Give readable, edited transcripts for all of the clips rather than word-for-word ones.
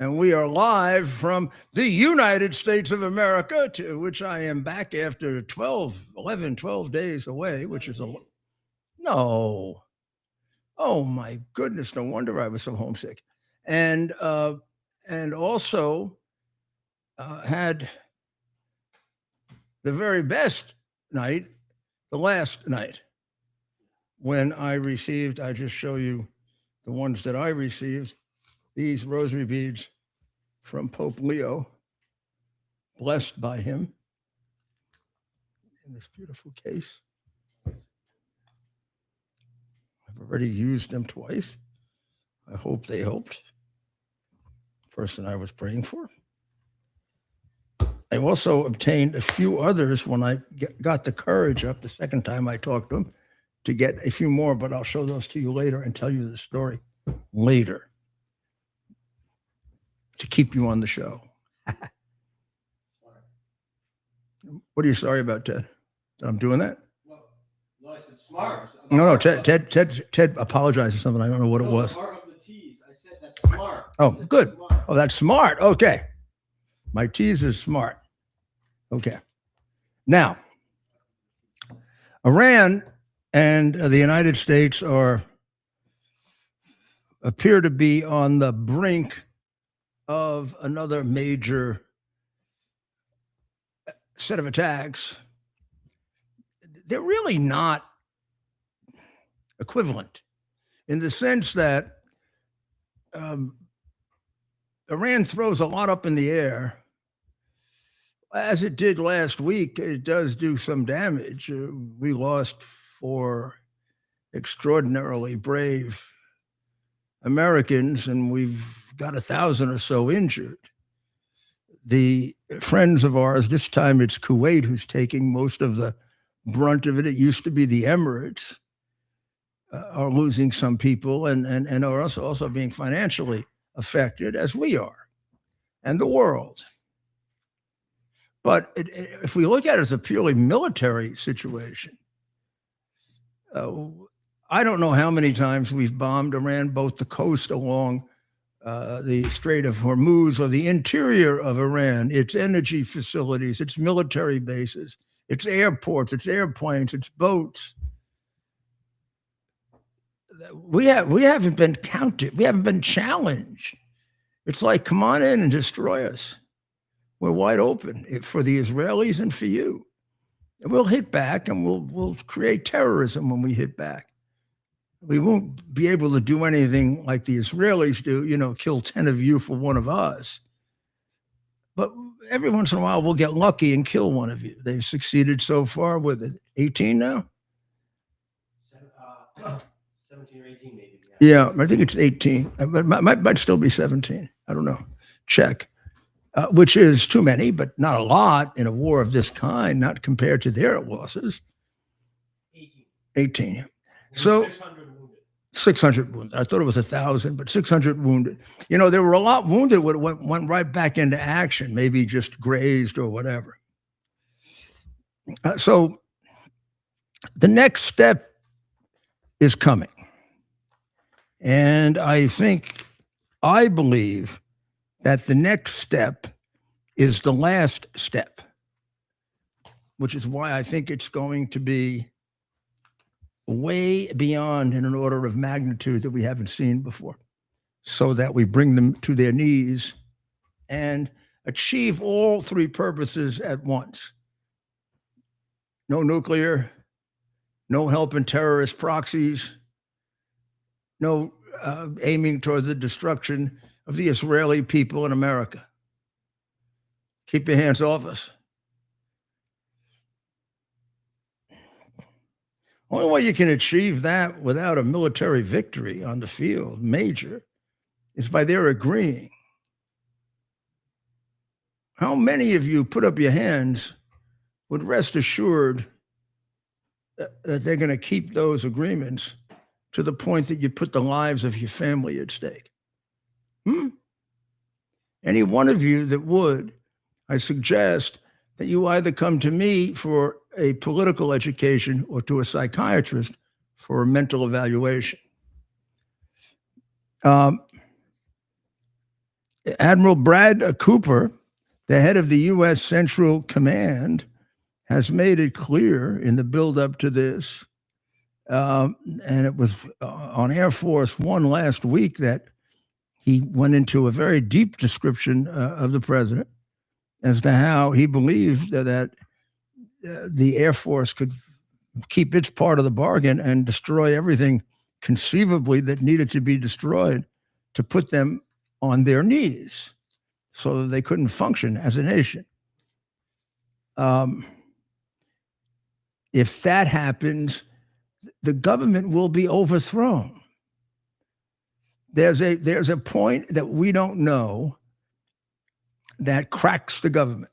And we are live from the United States of America, to which I am back after 12 days away, which is a no. Oh my goodness, no wonder I was so homesick. And also had the very best night, the last night, when I received, I just show you the ones that I received, these rosary beads from Pope Leo, blessed by him, in this beautiful case. I've already used them twice. I hope they helped the person I was praying for. I also obtained a few others when I got the courage up the second time I talked to him to get a few more, but I'll show those to you later and tell you the story later to keep you on the show. What are you sorry about, Ted? That I'm doing that? No, I said smart. No, Ted apologized for something. I don't know what it was. Smart of the T's. I said that's smart. Oh, good. Smart. Oh, that's smart. Okay. My T's is smart. Okay. Now, Iran and the United States appear to be on the brink of another major set of attacks. They're really not equivalent in the sense that Iran throws a lot up in the air. As it did last week, it does do some damage. We lost 4 extraordinarily brave Americans, and we've got 1,000 or so injured. The friends of ours, this time it's Kuwait who's taking most of the brunt of it. It used to be the Emirates, are losing some people and are also being financially affected, as we are, and the world. But if we look at it as a purely military situation, I don't know how many times we've bombed Iran, both the coast along the Strait of Hormuz or the interior of Iran, its energy facilities, its military bases, its airports, its airplanes, its boats. We haven't been counted. We haven't been challenged. It's like, come on in and destroy us. We're wide open for the Israelis and for you. And we'll hit back, and we'll create terrorism when we hit back. We won't be able to do anything like the Israelis do, kill 10 of you for 1 of us. But every once in a while, we'll get lucky and kill 1 of you. They've succeeded so far with it. 18 now? 17 or 18 maybe. Yeah, I think it's 18. But might still be 17. I don't know. Check. Which is too many, but not a lot in a war of this kind, not compared to their losses. 18. So 600 wounded. I thought it was 1,000, but 600 wounded. There were a lot wounded when it went right back into action, maybe just grazed or whatever. So the next step is coming. And I believe that the next step is the last step, which is why I think it's going to be way beyond in an order of magnitude that we haven't seen before, so that we bring them to their knees and achieve all 3 purposes at once. No nuclear, no helping terrorist proxies, no aiming toward the destruction of the Israeli people in America. Keep your hands off us. Only way you can achieve that without a military victory on the field, major, is by their agreeing. How many of you put up your hands would rest assured that they're going to keep those agreements to the point that you put the lives of your family at stake? Any one of you that would, I suggest that you either come to me for a political education or to a psychiatrist for a mental evaluation. Admiral Brad Cooper, the head of the U.S. Central Command, has made it clear in the buildup to this, and it was on Air Force One last week that he went into a very deep description of the president as to how he believed that the Air Force could keep its part of the bargain and destroy everything conceivably that needed to be destroyed to put them on their knees so that they couldn't function as a nation. If that happens, the government will be overthrown. There's a point that we don't know that cracks the government.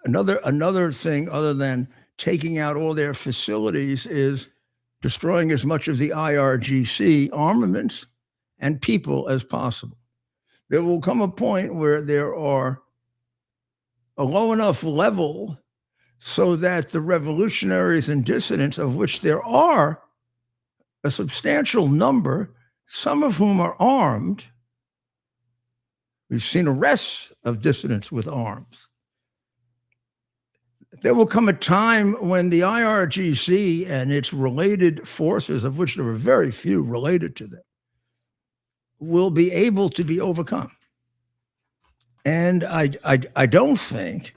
Another thing other than taking out all their facilities is destroying as much of the IRGC armaments and people as possible. There will come a point where there are a low enough level so that the revolutionaries and dissidents, of which there are a substantial number, some of whom are armed. We've seen arrests of dissidents with arms. There will come a time when the IRGC and its related forces, of which there are very few related to them, will be able to be overcome. And I don't think,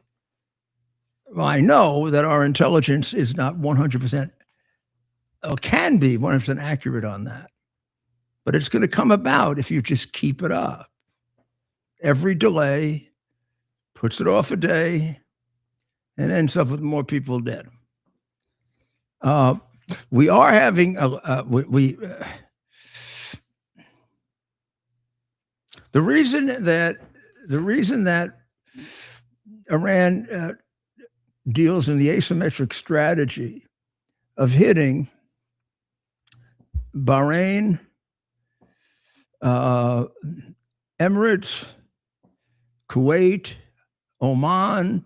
well, I know that our intelligence is not 100%, or can be 100% accurate on that. But it's going to come about if you just keep it up. Every delay puts it off a day and ends up with more people dead. We are having the reason that Iran deals in the asymmetric strategy of hitting Bahrain, Emirates, Kuwait, Oman,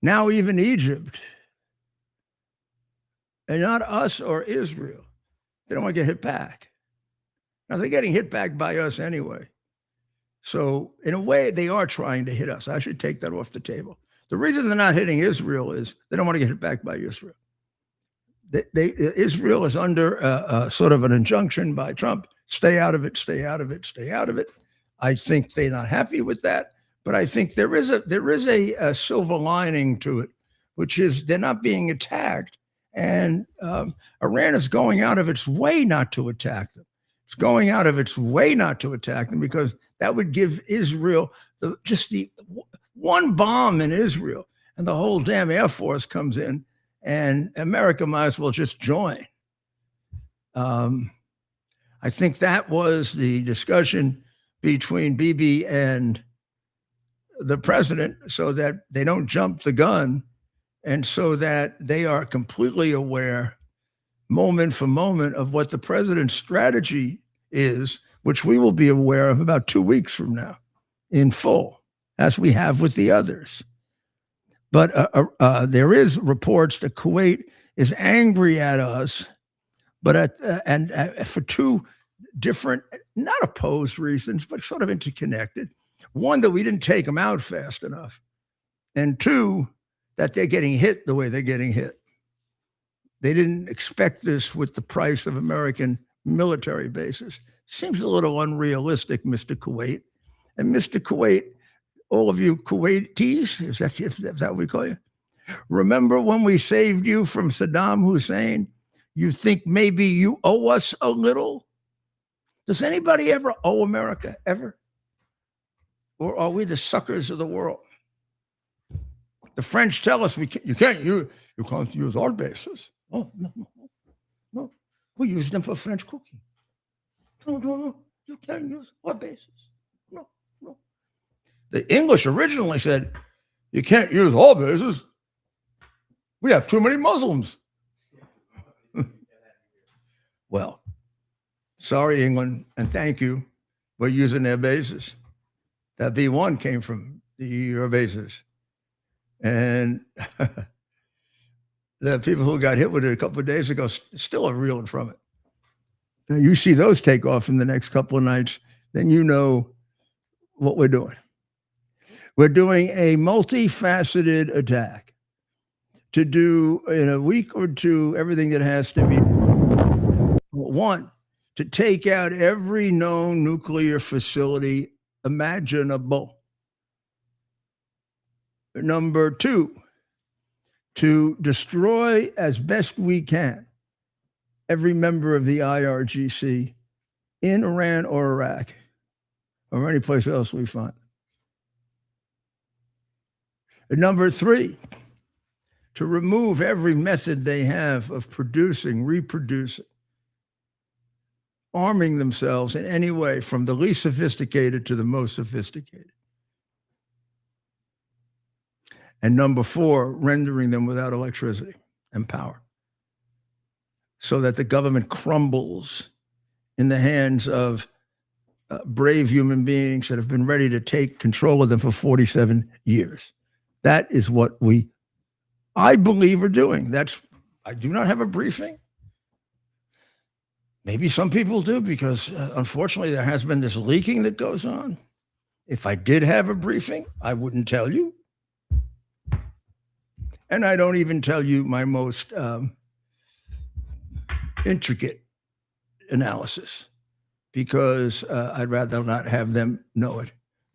now even Egypt, and not us or Israel. They don't want to get hit back. Now, they're getting hit back by us anyway. So, in a way, they are trying to hit us. I should take that off the table. The reason they're not hitting Israel is they don't want to get hit back by Israel. Israel is under sort of an injunction by Trump: stay out of it, stay out of it, stay out of it. I think they're not happy with that, but I think there is a silver lining to it, which is they're not being attacked, and Iran is going out of its way not to attack them. It's going out of its way not to attack them because that would give Israel just the one bomb in Israel, and the whole damn Air Force comes in, and America might as well just join. I think that was the discussion between Bibi and the president, so that they don't jump the gun, and so that they are completely aware, moment for moment, of what the president's strategy is, which we will be aware of about 2 weeks from now in full, as we have with the others. But there is reports that Kuwait is angry at us, but for two different, not opposed reasons, but sort of interconnected. One, that we didn't take them out fast enough. And two, that they're getting hit the way they're getting hit. They didn't expect this with the price of American military bases. Seems a little unrealistic, Mr. Kuwait. And Mr. Kuwait, all of you Kuwaitis, is that what we call you? Remember when we saved you from Saddam Hussein? You think maybe you owe us a little? Does anybody ever owe America, ever? Or are we the suckers of the world? The French tell us you can't use our bases. Oh, no. We use them for French cooking. No. You can't use our bases. No. The English originally said, you can't use our bases. We have too many Muslims. Well, sorry, England, and thank you. We're using their bases. That B-1 came from your bases. And the people who got hit with it a couple of days ago still are reeling from it. Now, you see those take off in the next couple of nights, then you know what we're doing. We're doing a multifaceted attack to do in a week or two everything that has to be. One, to take out every known nuclear facility imaginable. Number two, to destroy as best we can every member of the IRGC in Iran or Iraq or any place else we find. Number three, to remove every method they have of producing, reproducing, arming themselves in any way from the least sophisticated to the most sophisticated. And number four, rendering them without electricity and power so that the government crumbles in the hands of brave human beings that have been ready to take control of them for 47 years. That is what I believe, are doing. I do not have a briefing. Maybe some people do, because unfortunately there has been this leaking that goes on. If I did have a briefing, I wouldn't tell you. And I don't even tell you my most intricate analysis, because I'd rather not have them know it.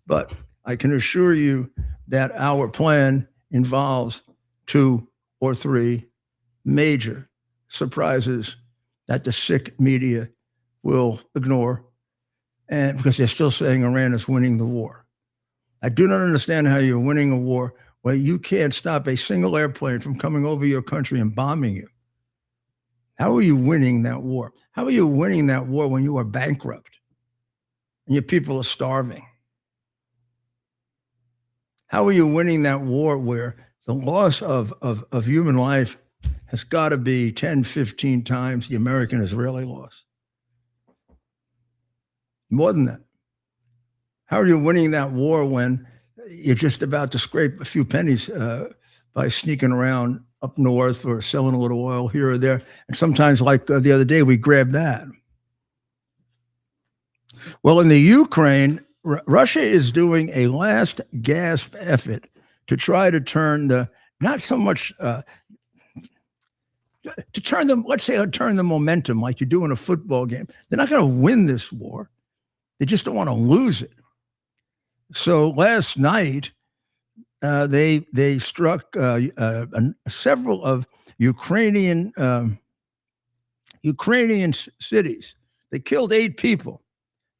But I can assure you that our plan involves 2 or 3 major surprises that the sick media will ignore, and because they're still saying Iran is winning the war. I do not understand how you're winning a war where you can't stop a single airplane from coming over your country and bombing you. How are you winning that war? How are you winning that war when you are bankrupt and your people are starving? How are you winning that war where the loss of human life has got to be 10, 15 times the American-Israeli loss? More than that. How are you winning that war when you're just about to scrape a few pennies by sneaking around up north or selling a little oil here or there? And sometimes, like the other day, we grabbed that. Well, in the Ukraine, Russia is doing a last gasp effort to try to turn not so much to turn them, let's say, turn the momentum like you do in a football game. They're not going to win this war. They just don't want to lose it. So last night, they struck several of Ukrainian cities. They killed 8 people.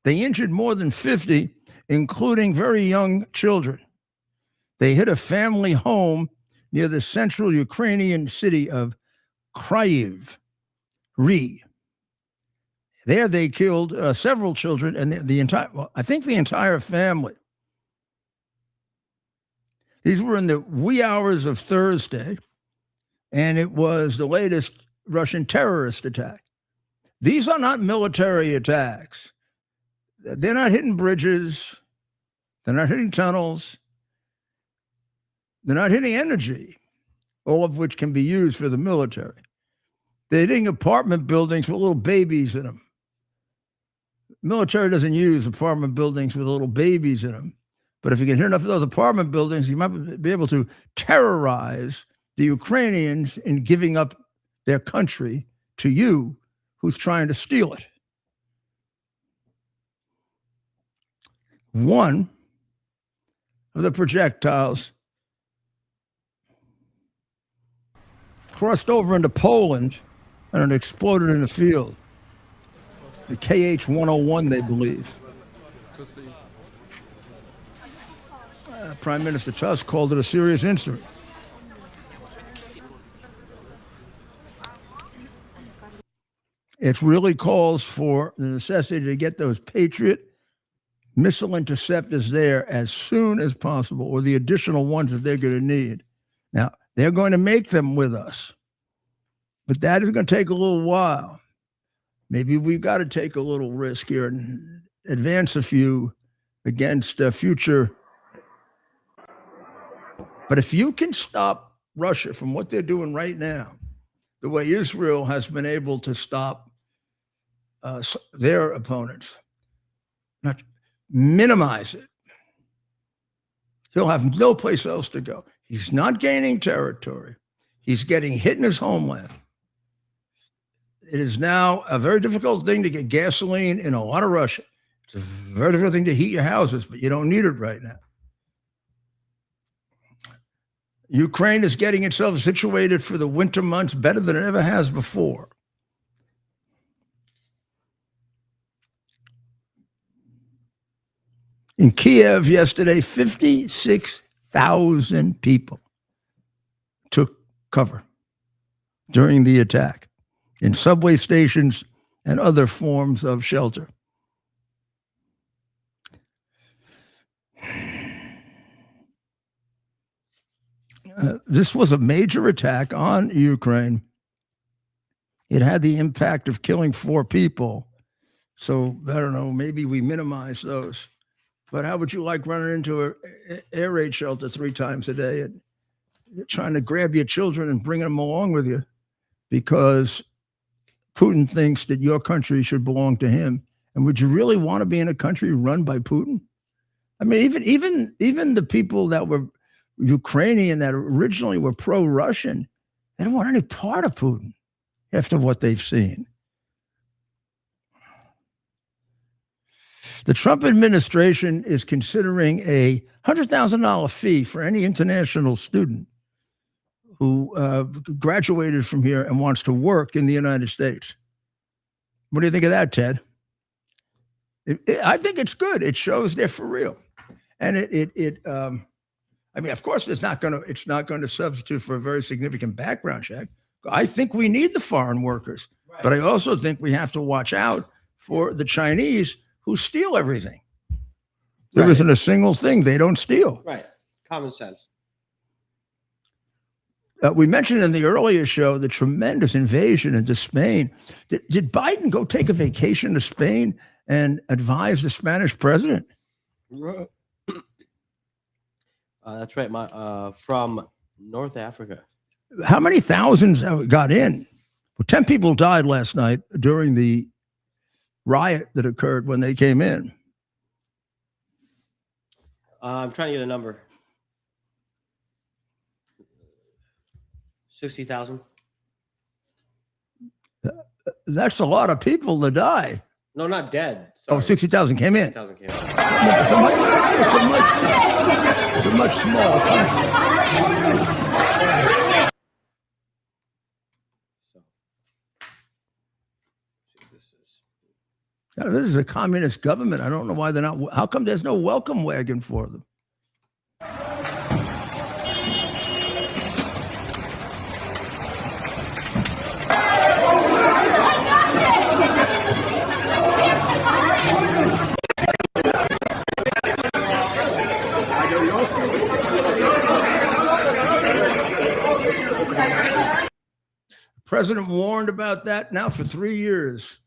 They injured more than 50, including very young children. They hit a family home near the central Ukrainian city of Kyiv. There they killed several children and the entire family. These were in the wee hours of Thursday, and it was the latest Russian terrorist attack. These are not military attacks. They're not hitting bridges. They're not hitting tunnels. They're not hitting energy, all of which can be used for the military. They're hitting apartment buildings with little babies in them. Military doesn't use apartment buildings with little babies in them. But if you can hit enough of those apartment buildings, you might be able to terrorize the Ukrainians in giving up their country to you, who's trying to steal it. One of the projectiles crossed over into Poland and it exploded in the field. The KH-101, they believe. Prime Minister Tusk called it a serious incident. It really calls for the necessity to get those Patriot missile interceptors there as soon as possible, or the additional ones that they're going to need. Now, they're going to make them with us, but that is going to take a little while. Maybe we've got to take a little risk here and advance a few against future. But if you can stop Russia from what they're doing right now, the way Israel has been able to stop their opponents, not minimize it, He'll have no place else to go. He's not gaining territory. He's getting hit in his homeland. It is now a very difficult thing to get gasoline in a lot of Russia. It's a very difficult thing to heat your houses, but you don't need it right now. Ukraine is getting itself situated for the winter months better than it ever has before. In Kiev yesterday, 56,000 people took cover during the attack in subway stations and other forms of shelter. This was a major attack on Ukraine. It had the impact of killing 4 people. So, I don't know, maybe we minimize those. But how would you like running into an air raid shelter 3 times a day and trying to grab your children and bring them along with you because Putin thinks that your country should belong to him? And would you really want to be in a country run by Putin? I mean, even the people that were Ukrainian that originally were pro-Russian, they don't want any part of Putin after what they've seen. The Trump administration is considering a $100,000 fee for any international student who graduated from here and wants to work in the United States. What do you think of that, Ted? I think it's good. It shows they're for real. And I mean, of course, it's not going to substitute for a very significant background check. I think we need the foreign workers, right. But I also think we have to watch out for the Chinese who steal everything. There isn't a single thing they don't steal. Right. Common sense. We mentioned in the earlier show the tremendous invasion into Spain. Did Biden go take a vacation to Spain and advise the Spanish president? That's right. From North Africa. How many thousands got in? Well, 10 people died last night during the riot that occurred when they came in. I'm trying to get a number. 60,000. That's a lot of people to die. No, not dead. Sorry. Oh, 60,000 came in. 60,000 came in. It's a much smaller country. This is a communist government. I don't know why they're not. How come there's no welcome wagon for them? The president warned about that now for 3 years.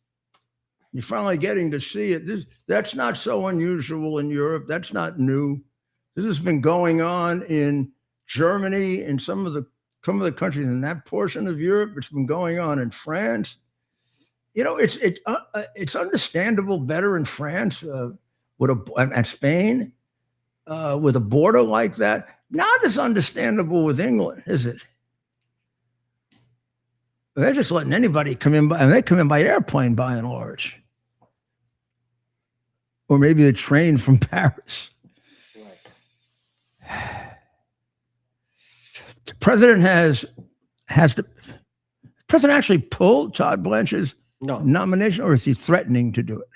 You're finally getting to see it. That's not so unusual in Europe. That's not new. This has been going on in Germany and some of the countries in that portion of Europe. It's been going on in France. You know, it's understandable better in France and Spain with a border like that. Not as understandable with England, is it? They're just letting anybody come in, and they come in by airplane by and large. Or maybe the train from Paris. Right. The president has the president actually pulled Todd Blanche's nomination, or is he threatening to do it?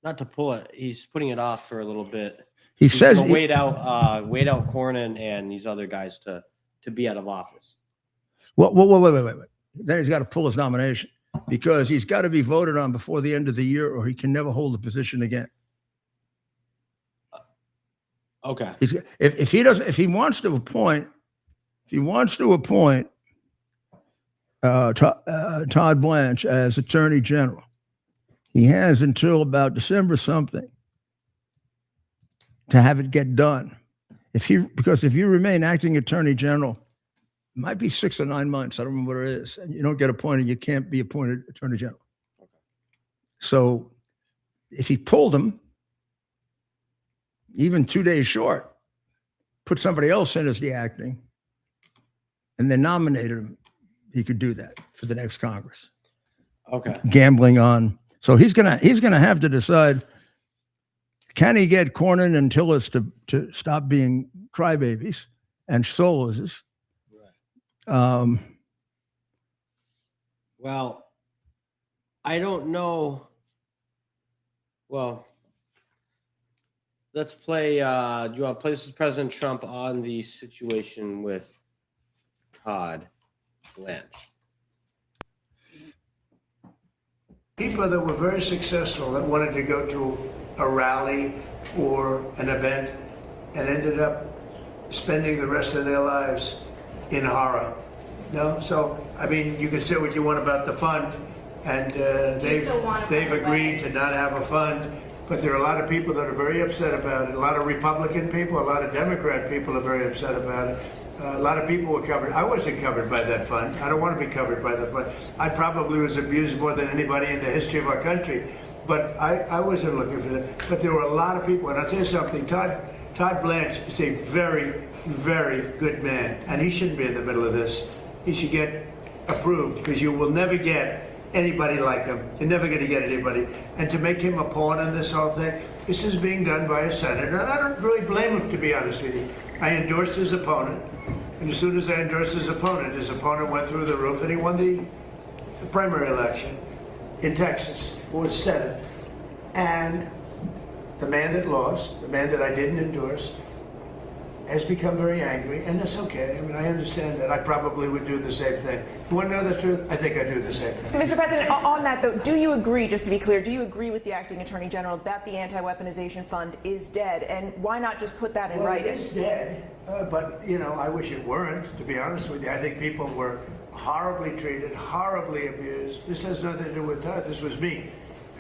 Not to pull it. He's putting it off for a little bit. He says wait out Cornyn and these other guys to be out of office. Wait. Then he's got to pull his nomination because he's got to be voted on before the end of the year, or he can never hold the position again. Okay. If he wants to appoint Todd Blanche as Attorney General, he has until about December to have it get done. Because if you remain acting Attorney General, it might be 6 or 9 months. I don't remember what it is. And you don't get appointed, you can't be appointed Attorney General. Okay. So if he pulled him, even 2 days short, put somebody else in as the acting, and then nominated him, he could do that for the next Congress. Okay. Gambling on. So he's gonna have to decide, can he get Cornyn and Tillis to stop being crybabies and soullesses? Right. Well, I don't know. Well, let's play. Do you want to place President Trump on the situation with Todd Blanche? People that were very successful that wanted to go to a rally or an event and ended up spending the rest of their lives in horror. No, so I mean, you can say what you want about the fund, and they've agreed to not have a fund. But there are a lot of people that are very upset about it. A lot of Republican people, a lot of Democrat people are very upset about it. A lot of people were covered. I wasn't covered by that fund. I don't want to be covered by the fund. I probably was abused more than anybody in the history of our country. But I wasn't looking for that. But there were a lot of people. And I'll tell you something, Todd Blanche is a very, very good man. And he shouldn't be in the middle of this. He should get approved, because you will never get anybody like him. You're never going to get anybody. And to make him a pawn in this whole thing, this is being done by a senator. And I don't really blame him, to be honest with you. I endorsed his opponent. And as soon as I endorsed his opponent went through the roof, and he won the primary election in Texas for Senate. And the man that lost, the man that I didn't endorse, has become very angry, and that's okay. I mean, I understand that. I probably would do the same thing. You want to know the truth? I think I do the same thing. Mr. President, on that, though, do you agree, just to be clear, do you agree with the acting attorney general that the anti-weaponization fund is dead? And why not just put that in writing? It is dead, but, you know, I wish it weren't, to be honest with you. I think people were horribly treated, horribly abused. This has nothing to do with Todd. This was me.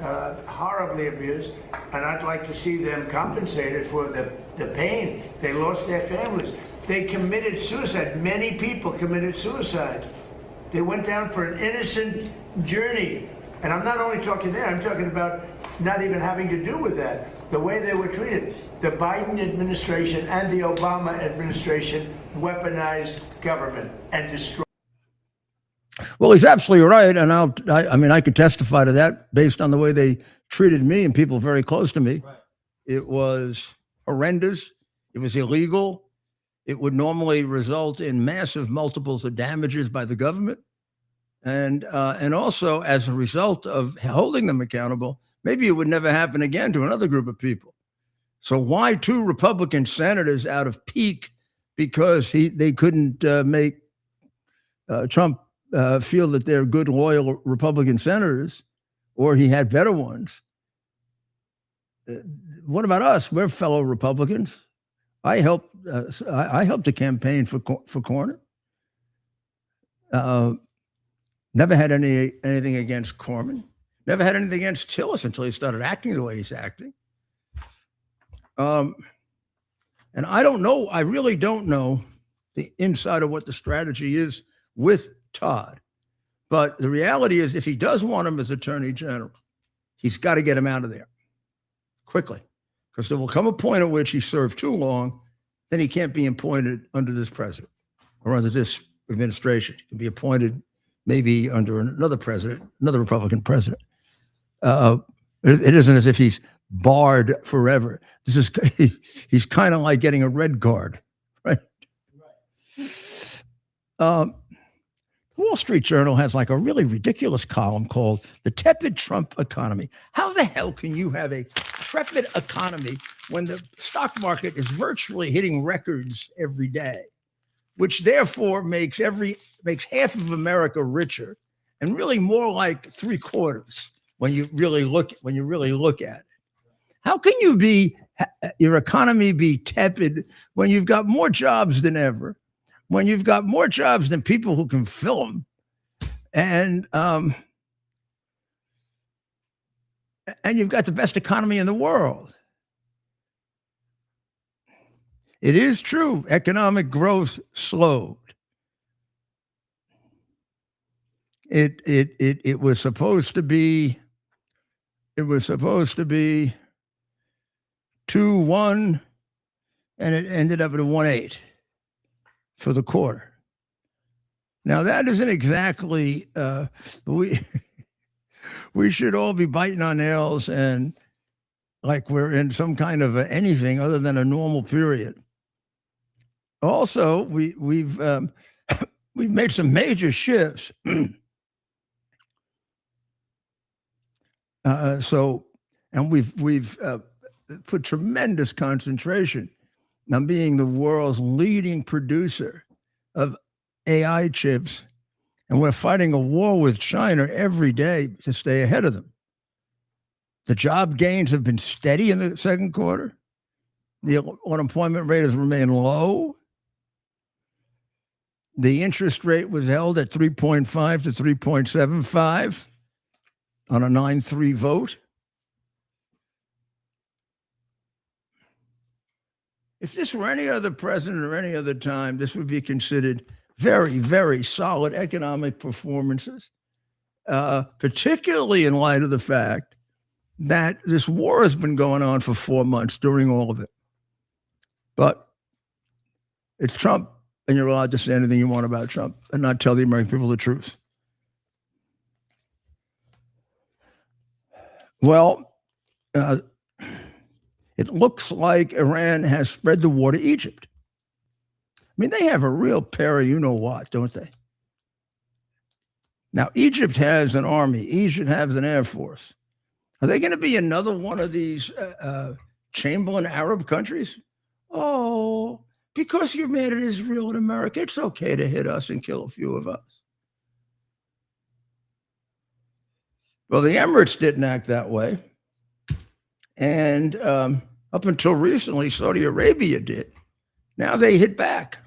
Horribly abused, and I'd like to see them compensated for the pain. They lost their families. They committed suicide. Many people committed suicide. They went down for an innocent journey. And I'm not only talking there, I'm talking about not even having to do with that. The way they were treated. The Biden administration and the Obama administration weaponized government and destroyed. Well, he's absolutely right, and I mean, I could testify to that based on the way they treated me and people very close to me. Right. It was horrendous. It was illegal. It would normally result in massive multiples of damages by the government, and also as a result of holding them accountable, maybe it would never happen again to another group of people. So why two Republican senators out of pique because they couldn't make Trump feel that they're good, loyal Republican senators, or he had better ones. What about us? We're fellow Republicans. I helped to campaign for Cornyn. Never had anything against Cornyn. Never had anything against Tillis until he started acting the way he's acting. And I don't know. I really don't know the inside of what the strategy is with Todd. But the reality is, if he does want him as Attorney General, he's got to get him out of there quickly, because there will come a point at which he served too long, then he can't be appointed under this president or under this administration. He can be appointed maybe under another president, another Republican president. It isn't as if he's barred forever. He's kind of like getting a red card, right? The Wall Street Journal has like a really ridiculous column called "The Tepid Trump Economy." How the hell can you have a tepid economy when the stock market is virtually hitting records every day, which therefore makes half of America richer, and really more like 3/4 when you really look at it? How can your economy be tepid when you've got more jobs than ever? When you've got more jobs than people who can fill them, and you've got the best economy in the world. It is true, economic growth slowed. It was supposed to be 2-1 and it ended up at a 1.8 for the quarter. Now that isn't exactly we should all be biting our nails and like we're in some kind of anything other than a normal period. Also, we've made some major shifts. And we've put tremendous concentration on being the world's leading producer of AI chips, and we're fighting a war with China every day to stay ahead of them. The job gains have been steady in the second quarter. The unemployment rate has remained low. The interest rate was held at 3.5 to 3.75 on a 9-3 vote. If this were any other president or any other time, this would be considered very, very solid economic performances, particularly in light of the fact that this war has been going on for 4 months during all of it. But it's Trump, and you're allowed to say anything you want about Trump and not tell the American people the truth. Well, it looks like Iran has spread the war to Egypt. I mean, they have a real pair of you-know-what, don't they? Now, Egypt has an army. Egypt has an air force. Are they going to be another one of these Chamberlain Arab countries? Oh, because you're mad at Israel and America, it's okay to hit us and kill a few of us. Well, the Emirates didn't act that way. And up until recently, Saudi Arabia did. Now they hit back.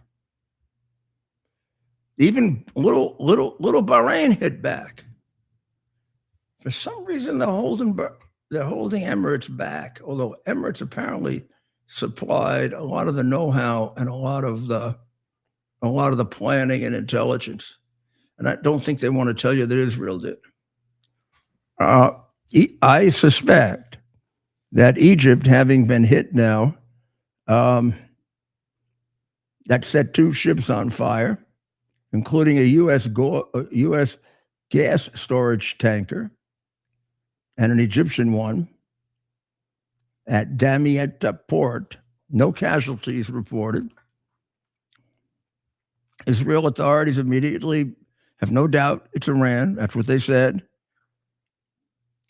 Even little Bahrain hit back. For some reason, they're holding Emirates back. Although Emirates apparently supplied a lot of the know-how and a lot of the planning and intelligence. And I don't think they want to tell you that Israel did. I suspect that Egypt, having been hit now, that set 2 ships on fire, including a U.S. gas storage tanker and an Egyptian one at Damietta Port. No casualties reported. Israel authorities immediately have no doubt it's Iran. That's what they said.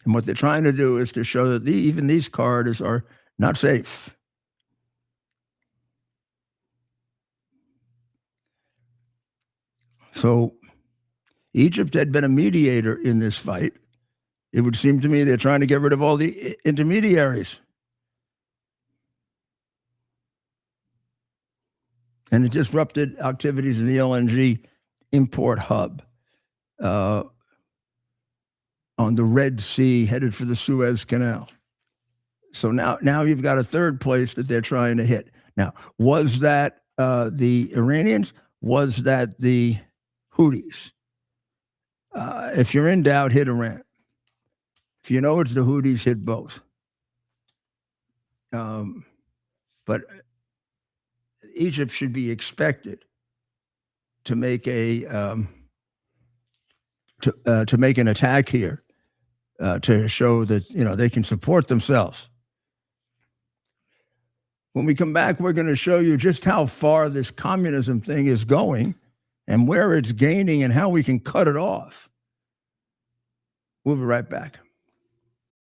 And what they're trying to do is to show that even these corridors are not safe. So Egypt had been a mediator in this fight. It would seem to me they're trying to get rid of all the intermediaries. And it disrupted activities in the LNG import hub on the Red Sea, headed for the Suez Canal. So now you've got a third place that they're trying to hit. Now, was that the Iranians? Was that the Houthis? If you're in doubt, hit Iran. If you know it's the Houthis, hit both. But Egypt should be expected to make to make an attack here to show that they can support themselves. When we come back, we're going to show you just how far this communism thing is going and where it's gaining and how we can cut it off. We'll be right back.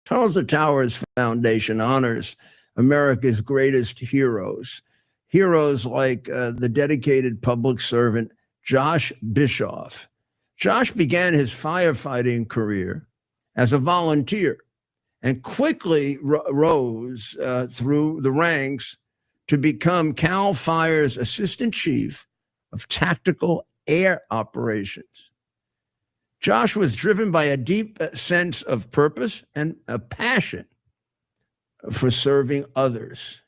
Charles the Towers Foundation honors America's greatest heroes. Heroes like the dedicated public servant Josh Bischoff. Josh began his firefighting career as a volunteer and quickly rose through the ranks to become CAL FIRE's assistant chief of tactical air operations. Josh was driven by a deep sense of purpose and a passion for serving others.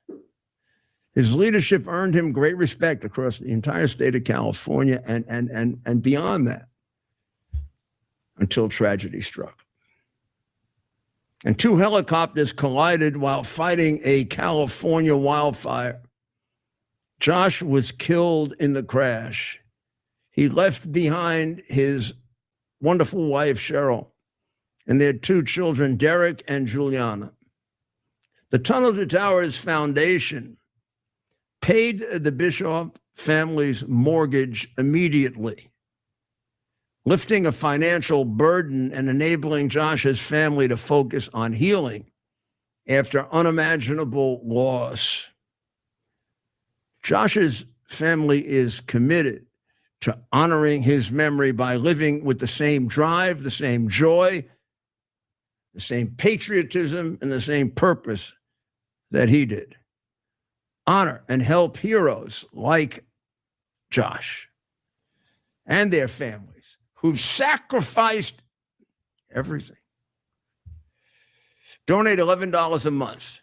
His leadership earned him great respect across the entire state of California and beyond that, until tragedy struck. And 2 helicopters collided while fighting a California wildfire. Josh was killed in the crash. He left behind his wonderful wife, Cheryl, and their 2 children, Derek and Juliana. The Tunnel to Towers Foundation paid the Bischoff family's mortgage immediately, lifting a financial burden and enabling Josh's family to focus on healing after unimaginable loss. Josh's family is committed to honoring his memory by living with the same drive, the same joy, the same patriotism, and the same purpose that he did. Honor and help heroes like Josh and their families who've sacrificed everything. Donate $11 a month.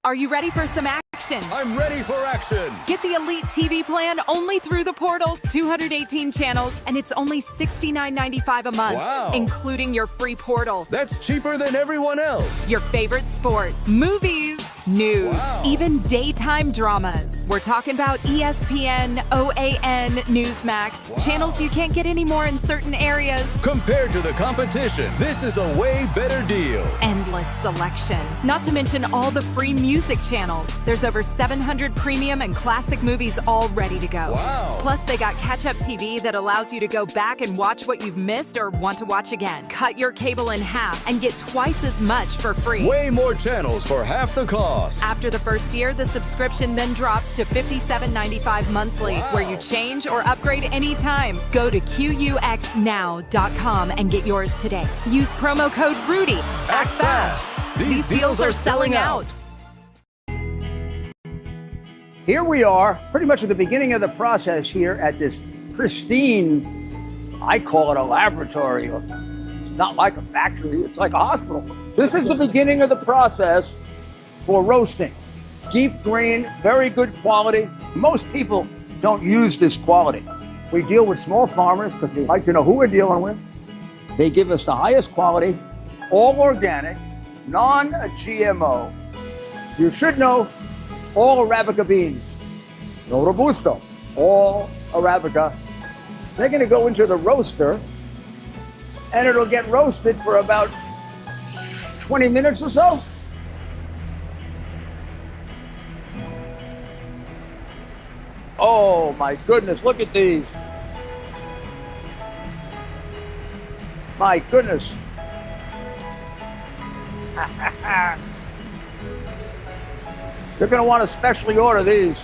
Are you ready for some action? I'm ready for action. Get the Elite TV plan only through the portal. 218 channels, and it's only $69.95 a month, Wow. including your free portal. That's cheaper than everyone else. Your favorite sports, movies, news, Wow. even daytime dramas. We're talking about ESPN, OAN, Newsmax, Wow. channels you can't get anymore in certain areas. Compared to the competition, this is a way better deal. Endless selection. Not to mention all the free music channels. There's over 700 premium and classic movies all ready to go. Wow. Plus, they got catch-up TV that allows you to go back and watch what you've missed or want to watch again. Cut your cable in half and get twice as much for free. Way more channels for half the cost. After the first year, the subscription then drops to $57.95 monthly, Wow. where you change or upgrade anytime. Go to QUXNow.com and get yours today. Use promo code RUDY. Act fast. These deals are selling out. Here we are, pretty much at the beginning of the process here at this pristine, I call it a laboratory. It's not like a factory, it's like a hospital. This is the beginning of the process for roasting. Deep grain, very good quality. Most people don't use this quality. We deal with small farmers because we like to know who we're dealing with. They give us the highest quality, all organic, non-GMO. You should know all Arabica beans, no Robusto, all Arabica. They're going to go into the roaster, and it'll get roasted for about 20 minutes or so. Oh my goodness, look at these. My goodness. You're going to want to specially order these.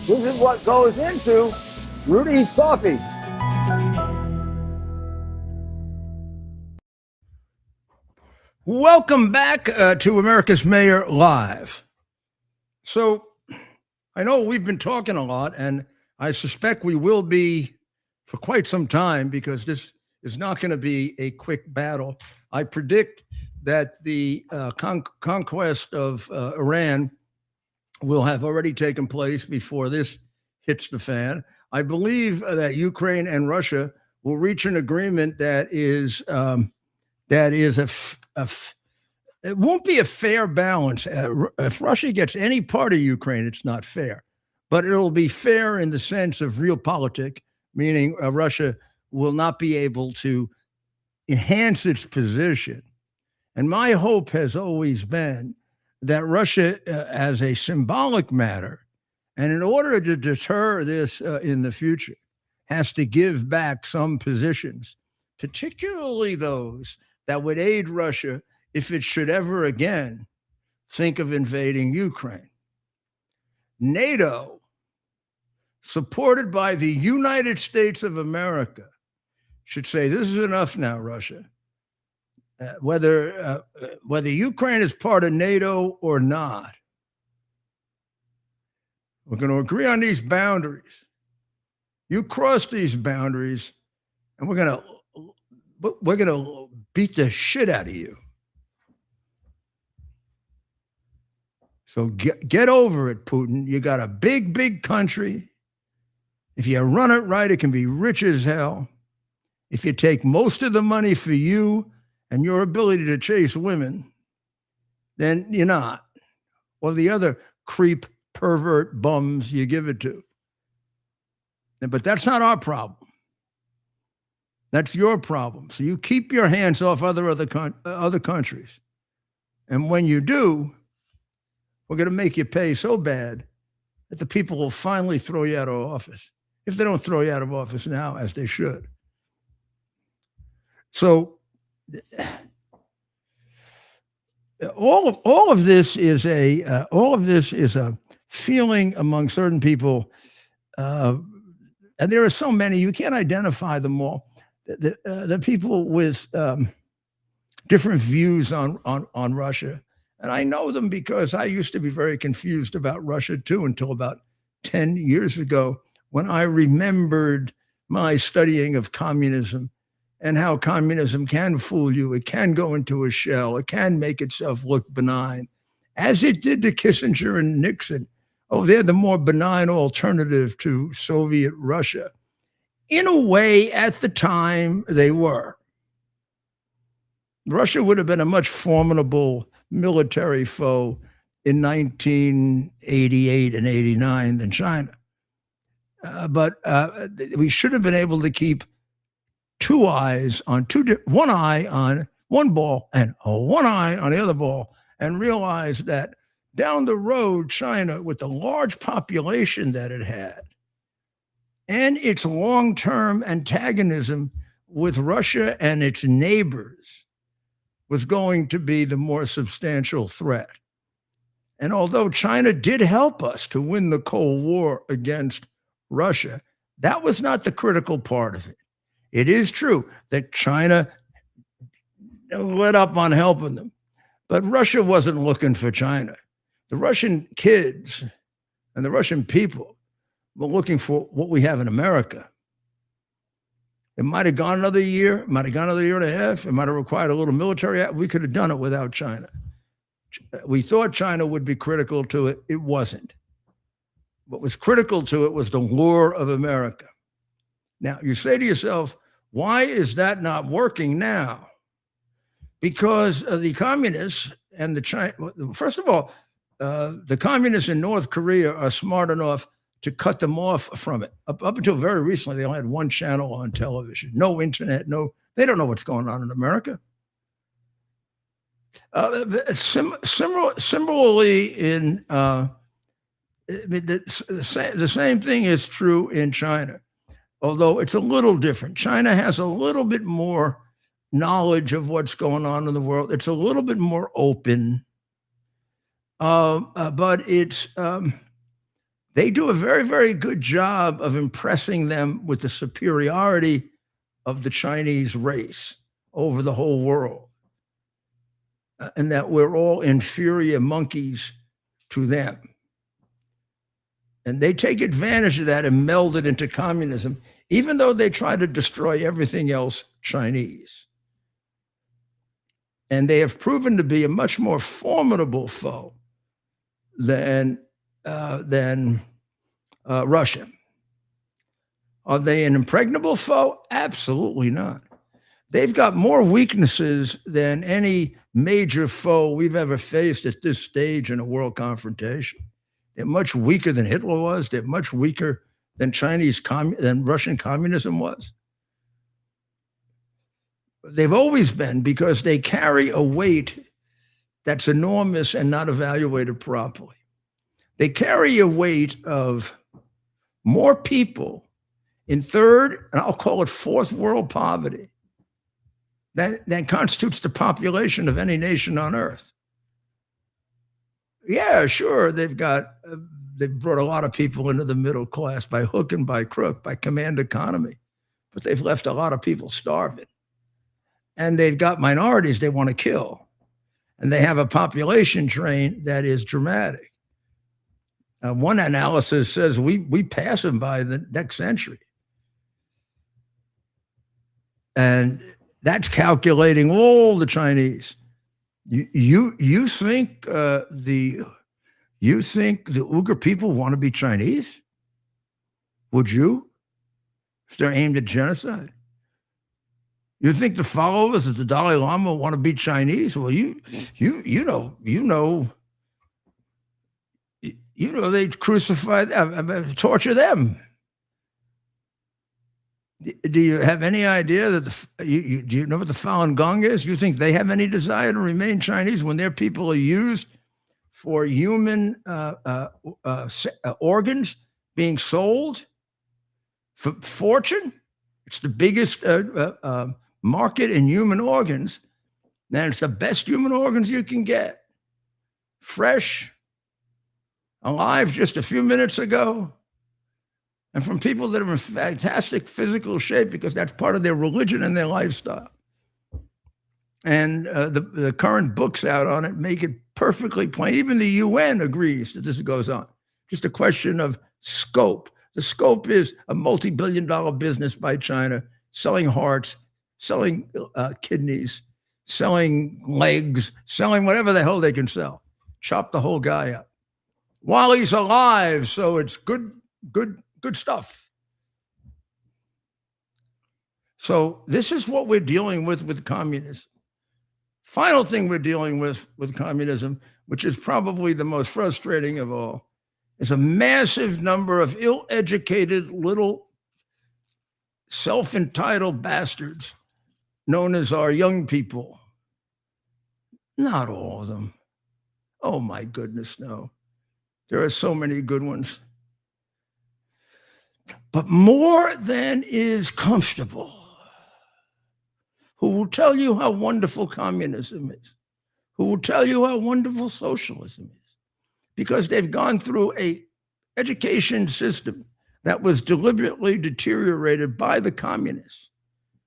This is what goes into Rudy's coffee. Welcome back to America's Mayor Live. So I know we've been talking a lot, and I suspect we will be for quite some time because this is not going to be a quick battle. I predict that the conquest of Iran will have already taken place before this hits the fan. I believe that Ukraine and Russia will reach an agreement that is it won't be a fair balance. If Russia gets any part of Ukraine, it's not fair, but it'll be fair in the sense of realpolitik, meaning Russia will not be able to enhance its position. And my hope has always been that Russia, as a symbolic matter, and in order to deter this in the future, has to give back some positions, particularly those that would aid Russia if it should ever again think of invading Ukraine. NATO, supported by the United States of America, should say, this is enough now, Russia. Whether Ukraine is part of NATO or not, we're going to agree on these boundaries. You cross these boundaries, and we're going to beat the shit out of you. So get over it, Putin. You got a big country. If you run it right, it can be rich as hell. If you take most of the money for you and your ability to chase women, then you're not. Or the other creep, pervert bums you give it to. But that's not our problem. That's your problem. So you keep your hands off other countries. And when you do, we're going to make you pay so bad that the people will finally throw you out of office. If they don't throw you out of office now, as they should. So all of this is a feeling among certain people, and there are so many you can't identify them all. The people with different views on Russia, and I know them because I used to be very confused about Russia too until about 10 years ago, when I remembered my studying of communism and how communism can fool you. It can go into a shell. It can make itself look benign, as it did to Kissinger and Nixon. Oh, they're the more benign alternative to Soviet Russia. In a way, at the time, they were. Russia would have been a much formidable military foe in 1988 and 89 than China. But we should have been able to keep one eye on one ball and one eye on the other ball, and realize that down the road, China, with the large population that it had and its long-term antagonism with Russia and its neighbors, was going to be the more substantial threat. And although China did help us to win the Cold War against Russia, that was not the critical part of it. It is true that China let up on helping them, but Russia wasn't looking for China. The Russian kids and the Russian people were looking for what we have in America. It might have gone another year, it might have gone another year and a half, it might have required a little military. We could have done it without China. We thought China would be critical to it. It wasn't. What was critical to it was the lure of America. Now, you say to yourself, why is that not working now? Because the communists and the China, first of all, the communists in North Korea are smart enough to cut them off from it. Up until very recently, they only had one channel on television, no internet, they don't know what's going on in America. Similarly, the same thing is true in China, although it's a little different. China has a little bit more knowledge of what's going on in the world. It's a little bit more open, but they do a very, very good job of impressing them with the superiority of the Chinese race over the whole world, and that we're all inferior monkeys to them. And they take advantage of that and meld it into communism, even though they try to destroy everything else Chinese. And they have proven to be a much more formidable foe than Russia. Are they an impregnable foe? Absolutely not. They've got more weaknesses than any major foe we've ever faced at this stage in a world confrontation. They're much weaker than Hitler was. They're much weaker than than Russian communism was. They've always been, because they carry a weight that's enormous and not evaluated properly. They carry a weight of more people in third, and I'll call it fourth world poverty, that constitutes the population of any nation on earth. Yeah, sure, they've brought a lot of people into the middle class by hook and by crook, by command economy, but they've left a lot of people starving. And they've got minorities they want to kill. And they have a population drain that is dramatic. One analysis says we pass them by the next century. And that's calculating all the Chinese. You think the Uyghur people want to be Chinese? Would you? If they're aimed at genocide? You think the followers of the Dalai Lama want to be Chinese? Well, you know they crucify them, torture them. Do you have any idea that do you know what the Falun Gong is? You think they have any desire to remain Chinese when their people are used for human organs being sold for fortune? It's the biggest market in human organs. And it's the best human organs you can get. Fresh, alive just a few minutes ago. And from people that are in fantastic physical shape because that's part of their religion and their lifestyle. And the current books out on it make it perfectly plain. Even the UN agrees that this goes on. Just a question of scope. The scope is a multi-billion-dollar business by China, selling hearts, selling kidneys, selling legs, selling whatever the hell they can sell. Chop the whole guy up while he's alive. So it's good stuff. So this is what we're dealing with communism. Final thing we're dealing with communism, which is probably the most frustrating of all, is a massive number of ill-educated little self-entitled bastards known as our young people. Not all of them. Oh my goodness, no. There are so many good ones. But more than is comfortable, who will tell you how wonderful communism is, who will tell you how wonderful socialism is, because they've gone through a education system that was deliberately deteriorated by the communists.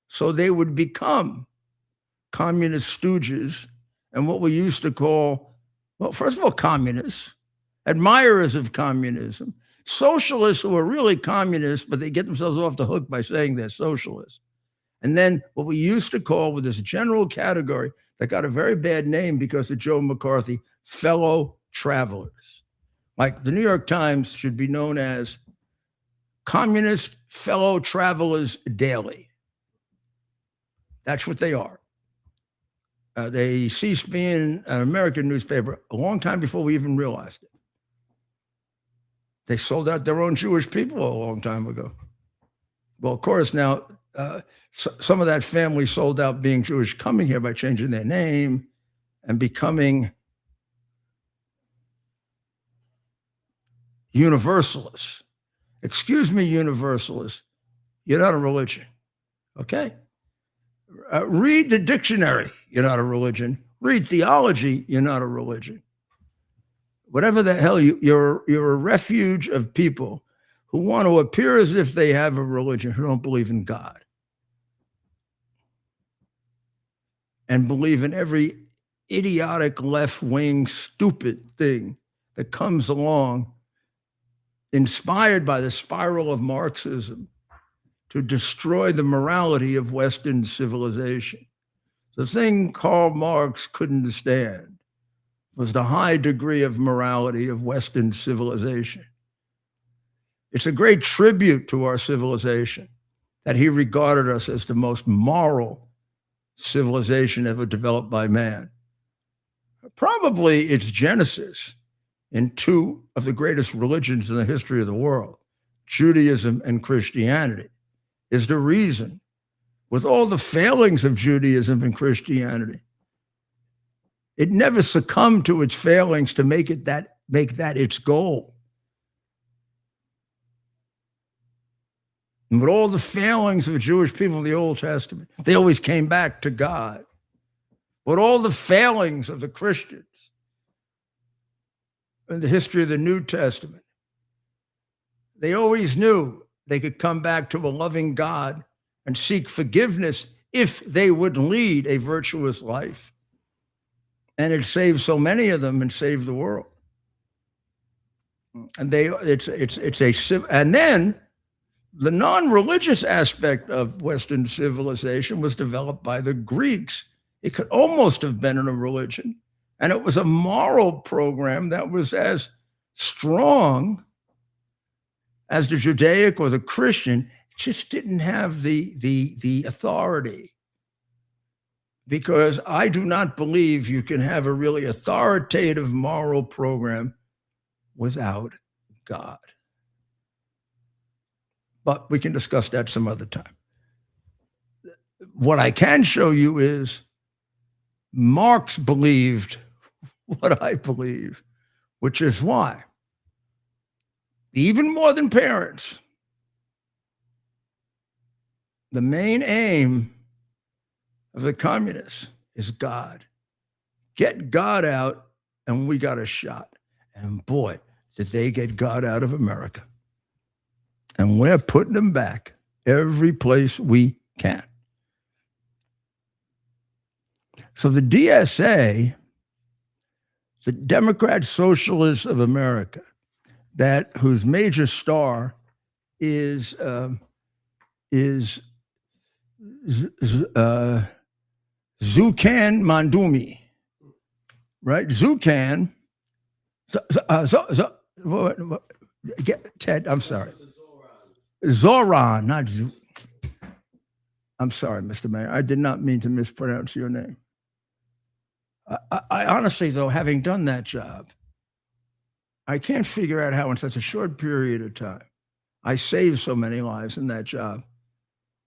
So they would become communist stooges and what we used to call, well, first of all, communists, admirers of communism, socialists who are really communists, but they get themselves off the hook by saying they're socialists. And then what we used to call with this general category that got a very bad name because of Joe McCarthy, fellow travelers. Like the New York Times should be known as Communist Fellow Travelers Daily. That's what they are. They ceased being an American newspaper a long time before we even realized it. They sold out their own Jewish people a long time ago. Well, of course, now some of that family sold out being Jewish coming here by changing their name and becoming universalists. Excuse me, universalists. You're not a religion, okay? Read the dictionary. You're not a religion. Read theology. You're not a religion. Whatever the hell, you're a refuge of people who want to appear as if they have a religion, who don't believe in God and believe in every idiotic left-wing stupid thing that comes along, inspired by the spiral of Marxism to destroy the morality of Western civilization. The thing Karl Marx couldn't stand was the high degree of morality of Western civilization. It's a great tribute to our civilization that he regarded us as the most moral civilization ever developed by man. Probably its genesis in two of the greatest religions in the history of the world, Judaism and Christianity, is the reason, with all the failings of Judaism and Christianity, it never succumbed to its failings to make that its goal. And with all the failings of the Jewish people in the Old Testament, they always came back to God. With all the failings of the Christians in the history of the New Testament, they always knew they could come back to a loving God and seek forgiveness if they would lead a virtuous life. And it saved so many of them and saved the world. And and then the non-religious aspect of Western civilization was developed by the Greeks. It could almost have been in a religion. And it was a moral program that was as strong as the Judaic or the Christian, just didn't have the authority because I do not believe you can have a really authoritative moral program without God. But we can discuss that some other time. What I can show you is Marx believed what I believe, which is why, even more than parents, the main aim of the communists is God. Get God out, and we got a shot. And boy, did they get God out of America. And we're putting them back every place we can. So the DSA, the Democrat Socialists of America, whose major star is Zukan Mandumi, right? Zukan. Ted, I'm sorry. Zoran, not Zu. I'm sorry, Mr. Mayor. I did not mean to mispronounce your name. I honestly, though, having done that job, I can't figure out how in such a short period of time I saved so many lives in that job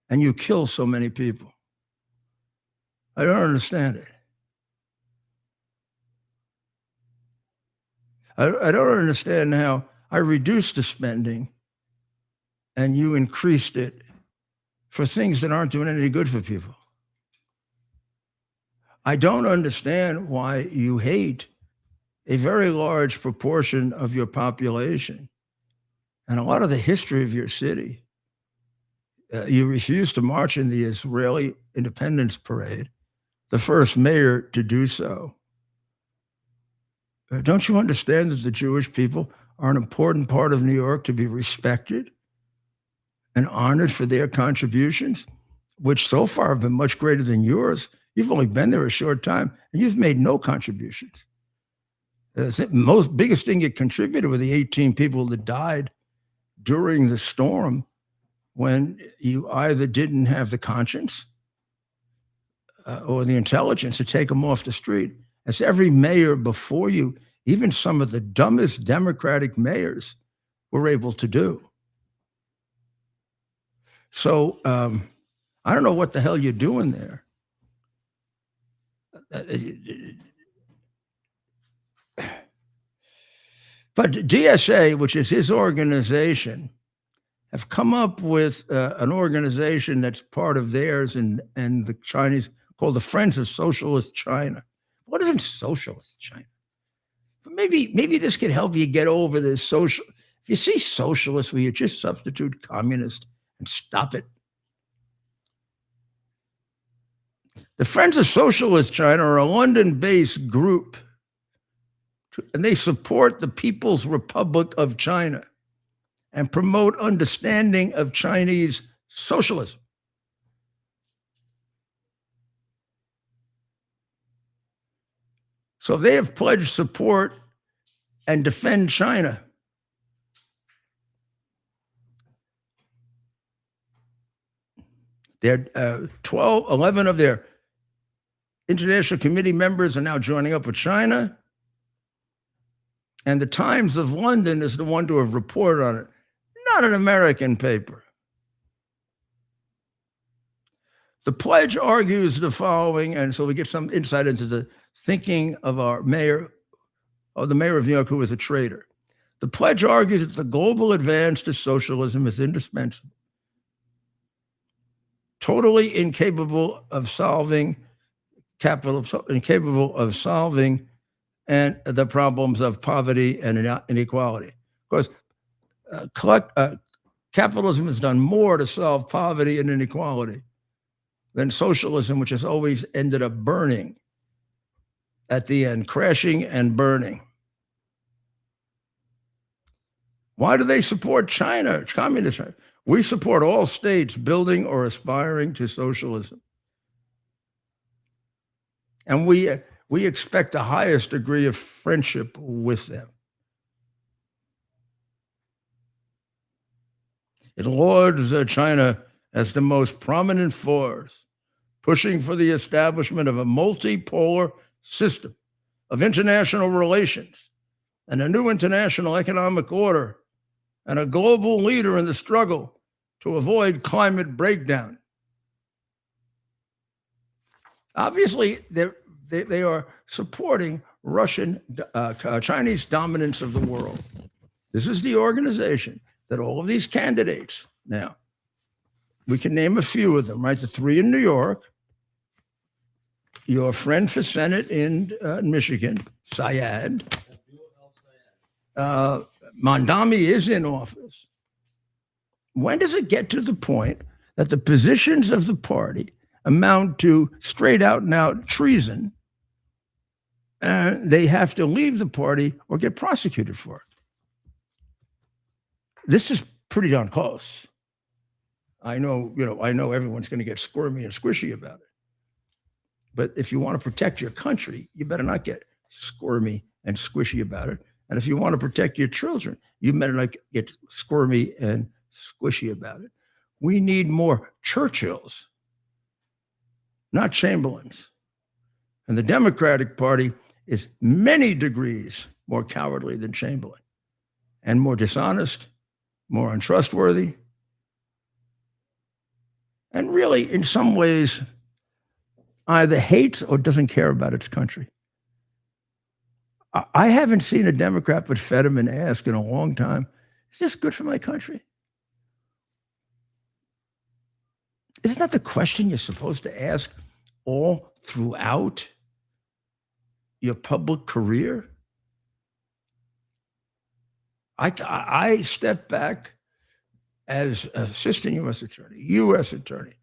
and you kill so many people. I don't understand it. I don't understand how I reduced the spending and you increased it for things that aren't doing any good for people. I don't understand why you hate a very large proportion of your population and a lot of the history of your city. You refused to march in the Israeli Independence Parade, the first mayor to do so. Don't you understand that the Jewish people are an important part of New York to be respected and honored for their contributions, which so far have been much greater than yours? You've only been there a short time, and you've made no contributions. The biggest thing you contributed were the 18 people that died during the storm when you either didn't have the conscience or the intelligence to take them off the street. As every mayor before you, even some of the dumbest Democratic mayors, were able to do. So I don't know what the hell you're doing there. But DSA, which is his organization, have come up with an organization that's part of theirs and the Chinese, called the Friends of Socialist China. What isn't socialist China? But maybe this could help you get over this social. If you see socialist, will you just substitute communist and stop it? The Friends of Socialist China are a London-based group, and they support the People's Republic of China and promote understanding of Chinese socialism. So they have pledged support and defend China. They're 11 of their international committee members are now joining up with China. And the Times of London is the one to have reported on it, not an American paper. The pledge argues the following, and so we get some insight into the thinking of our mayor, or the mayor of New York, who is a traitor. The pledge argues that the global advance to socialism is indispensable, totally incapable of solving and the problems of poverty and inequality. Because capitalism has done more to solve poverty and inequality than socialism, which has always ended up burning at the end, crashing and burning. Why do they support China, communist China? We support all states building or aspiring to socialism. And we expect the highest degree of friendship with them. It lauds China as the most prominent force pushing for the establishment of a multipolar system of international relations and a new international economic order and a global leader in the struggle to avoid climate breakdown. Obviously, they are supporting Chinese dominance of the world. This is the organization that all of these candidates now, we can name a few of them, right? The three in New York, your friend for Senate in Michigan, Syed. Mondami is in office. When does it get to the point that the positions of the party amount to straight out and out treason, and they have to leave the party or get prosecuted for it? This is pretty darn close. I know everyone's going to get squirmy and squishy about it. But if you want to protect your country, you better not get squirmy and squishy about it. And if you want to protect your children, you better not get squirmy and squishy about it. We need more Churchills, not Chamberlains. And the Democratic Party is many degrees more cowardly than Chamberlain and more dishonest, more untrustworthy, and really, in some ways, either hates or doesn't care about its country. I haven't seen a Democrat put Fetterman ask in a long time, is this good for my country? Isn't that the question you're supposed to ask all throughout your public career? I stepped back as assistant U.S. attorney,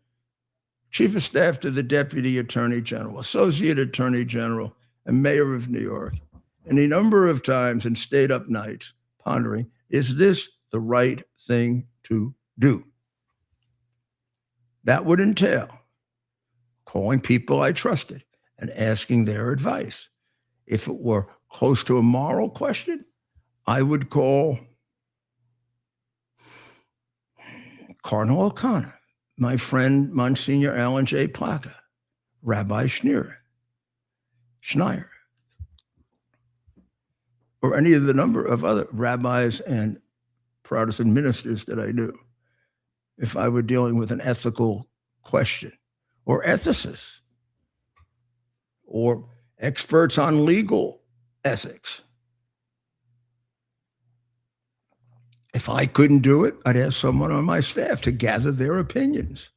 chief of staff to the deputy attorney general, associate attorney general, and mayor of New York, any number of times, and stayed up nights pondering, is this the right thing to do? That would entail calling people I trusted and asking their advice. If it were close to a moral question, I would call Cardinal O'Connor, my friend Monsignor Alan J. Plaka, Rabbi Schneier, or any of the number of other rabbis and Protestant ministers that I knew, if I were dealing with an ethical question, or ethicists, or experts on legal ethics. If I couldn't do it, I'd ask someone on my staff to gather their opinions.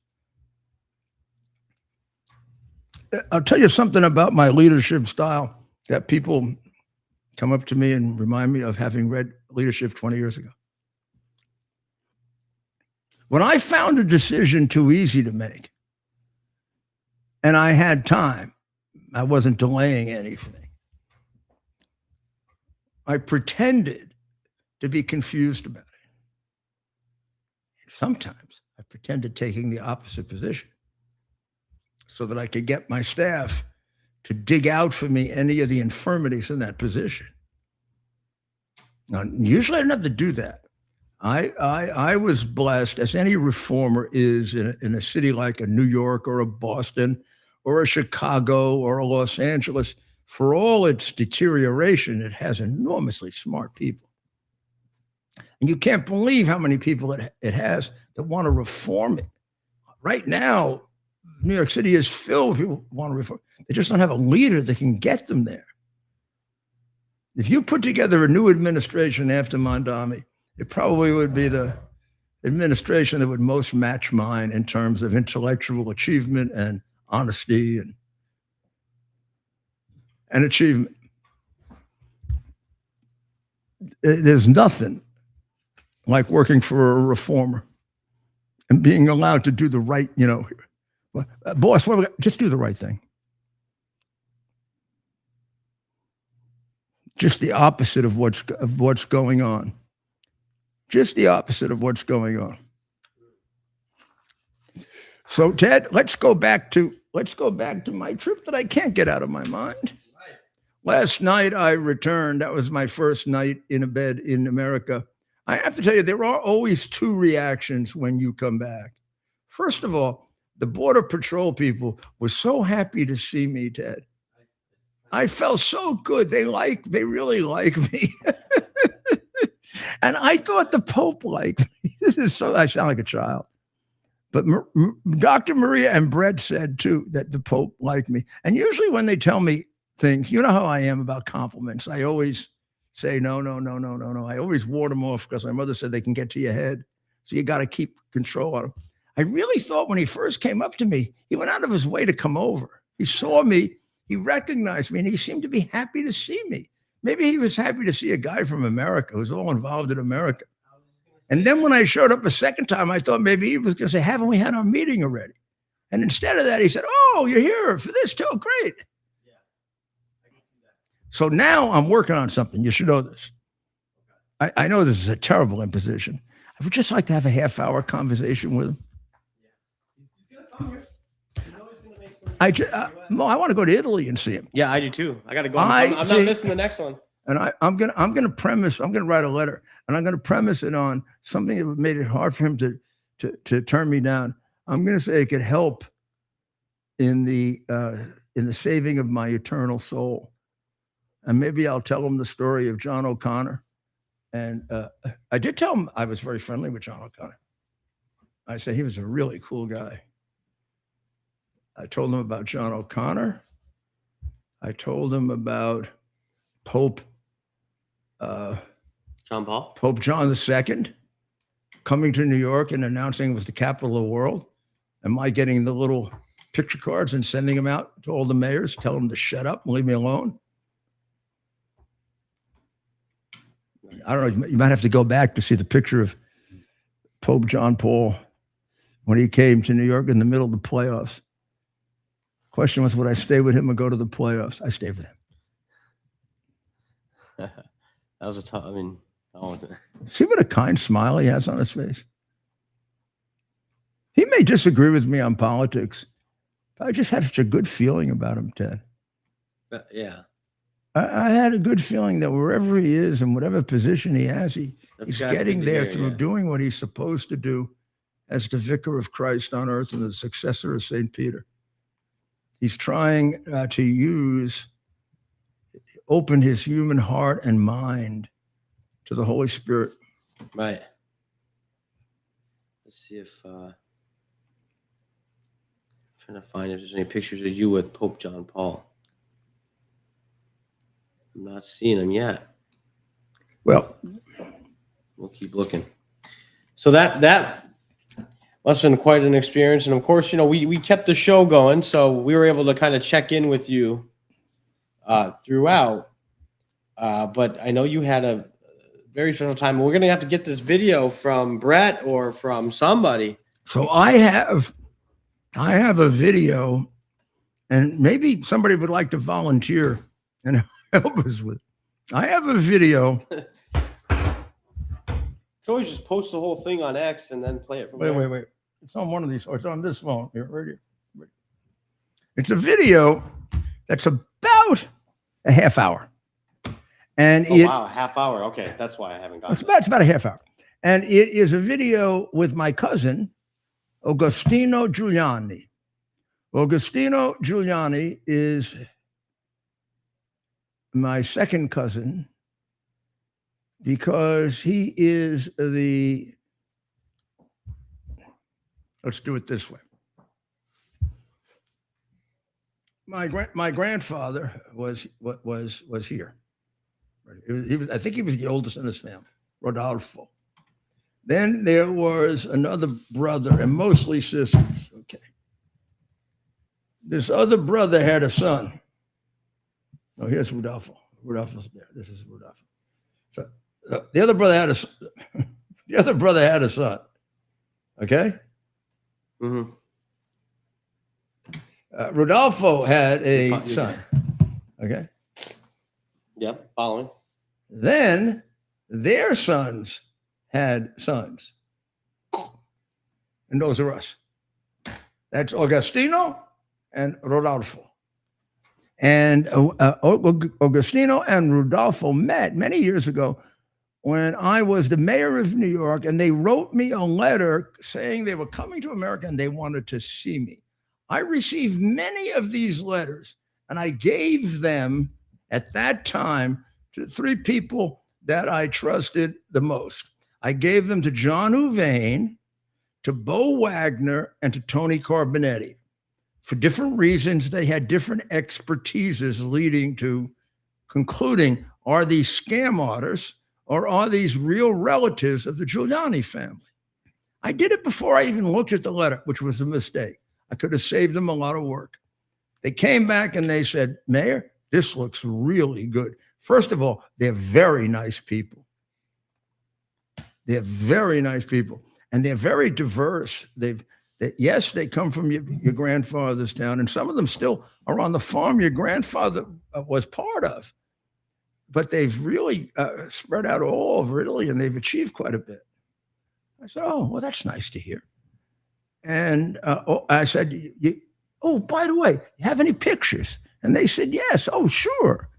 I'll tell you something about my leadership style that people come up to me and remind me of having read Leadership 20 years ago. When I found a decision too easy to make, and I had time, I wasn't delaying anything, I pretended to be confused about it. Sometimes I pretended taking the opposite position so that I could get my staff to dig out for me any of the infirmities in that position. Now, usually I didn't have to do that. I was blessed, as any reformer is in a city like a New York or a Boston or a Chicago or a Los Angeles. For all its deterioration, it has enormously smart people. And you can't believe how many people it has that want to reform it. Right now, New York City is filled with people who want to reform. They just don't have a leader that can get them there. If you put together a new administration after Mondami, it probably would be the administration that would most match mine in terms of intellectual achievement and honesty and achievement. There's nothing like working for a reformer and being allowed to do the right, boss, just do the right thing. Just the opposite of what's going on. Just the opposite of what's going on. So, Ted, let's go back to my trip that I can't get out of my mind. Last night I returned. That was my first night in a bed in America. I have to tell you, there are always two reactions when you come back. First of all, the Border Patrol people were so happy to see me, Ted. I felt so good. They really like me. And I thought the Pope liked me. I sound like a child. But Dr. Maria and Brett said too that the Pope liked me. And usually when they tell me things, you know how I am about compliments. I always say, no. I always ward them off because my mother said they can get to your head. So you got to keep control of them. I really thought when he first came up to me, he went out of his way to come over. He saw me, he recognized me, and he seemed to be happy to see me. Maybe he was happy to see a guy from America who's all involved in America. And then when I showed up a second time, I thought maybe he was going to say, haven't we had our meeting already? And instead of that, he said, oh, you're here for this too. Great. Yeah, I can see that. So now I'm working on something. You should know this. I know this is a terrible imposition. I would just like to have a half-hour conversation with him. Yeah. He's going to come here. You know he's going to make some I want to go to Italy and see him. Yeah, I do too. I got to go. I'm not missing the next one. And I'm gonna write a letter, and I'm gonna premise it on something that made it hard for him to turn me down. I'm gonna say it could help in the saving of my eternal soul, and maybe I'll tell him the story of John O'Connor. And I did tell him I was very friendly with John O'Connor. I said he was a really cool guy. I told him about John O'Connor. I told him about Pope John Paul? Pope John II coming to New York and announcing it was the capital of the world. Am I getting the little picture cards and sending them out to all the mayors, tell them to shut up and leave me alone? I don't know. You might have to go back to see the picture of Pope John Paul when he came to New York in the middle of the playoffs. Question was, would I stay with him or go to the playoffs? I stayed with him. That was a tough. I mean, see what a kind smile he has on his face. He may disagree with me on politics, but I just had such a good feeling about him, Ted. Yeah. I had a good feeling that wherever he is and whatever position he has, he's getting there through doing what he's supposed to do as the vicar of Christ on earth and the successor of St. Peter. He's trying to open his human heart and mind to the Holy Spirit. Right. Let's see if trying to find if there's any pictures of you with Pope John Paul. I'm not seeing them yet. Well, we'll keep looking. So that must have been quite an experience. And of course, we kept the show going, so we were able to kind of check in with you throughout. But I know you had a very special time. We're going to have to get this video from Brett or from somebody. So I have a video, and maybe somebody would like to volunteer and help us with. I have a video. You can always just post the whole thing on X and then play it from there. Wait. It's on one of these, or it's on this phone. Here, right here. It's a video that's about a half hour. And wow, a half hour. Okay, that's why I haven't gotten it. It's about a half hour. And it is a video with my cousin, Agostino Giuliani. Agostino Giuliani is my second cousin because he is let's do it this way. My grandfather was here. I think he was the oldest in his family, Rodolfo. Then there was another brother and mostly sisters. Okay. This other brother had a son. Oh, here's Rodolfo. Rodolfo's there. This is Rodolfo. So the other brother had a son. Okay. Mm-hmm. Rodolfo had a son. Okay. Yep, following. Then their sons had sons. And those are us. That's Agostino and Rodolfo. And Agostino and Rodolfo met many years ago when I was the mayor of New York, and they wrote me a letter saying they were coming to America and they wanted to see me. I received many of these letters, and I gave them at that time to 3 people that I trusted the most. I gave them to John Huvane, to Bo Wagner, and to Tony Carbonetti. For different reasons, they had different expertises leading to concluding, are these scam artists or are these real relatives of the Giuliani family? I did it before I even looked at the letter, which was a mistake. I could have saved them a lot of work. They came back and they said, Mayor, this looks really good. First of all, they're very nice people. They're very nice people. And they're very diverse. Yes, they come from your grandfather's town, and some of them still are on the farm your grandfather was part of. But they've really spread out all over Italy, and they've achieved quite a bit. I said, oh, well, that's nice to hear. And I said, oh, by the way, you have any pictures? And they said, yes. Oh, sure.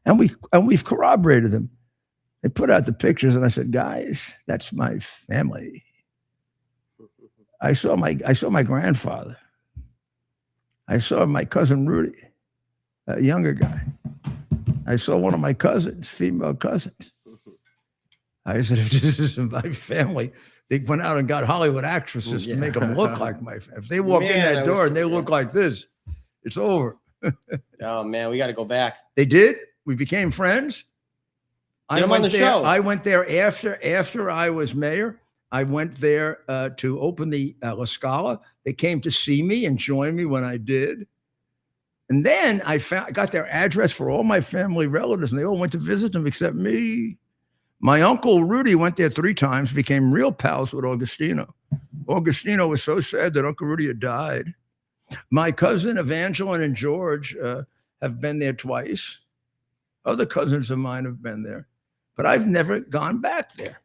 And we've corroborated them. They put out the pictures, and I said, guys, that's my family. I saw my grandfather. I saw my cousin Rudy, a younger guy. I saw one of my cousins, female cousins. I said, if this isn't my family, they went out and got Hollywood actresses to make them look like my family. If they walk in that door and they look like this, it's over. Oh man, we got to go back. They did. We became friends. Get them on the show. I went there after I was mayor. I went there to open the La Scala. They came to see me and join me when I did. And then I got their address for all my family relatives, and they all went to visit them except me. My uncle Rudy went there 3 times, became real pals with Augustino. Augustino was so sad that Uncle Rudy had died. My cousin Evangeline and George have been there twice. Other cousins of mine have been there, but I've never gone back there.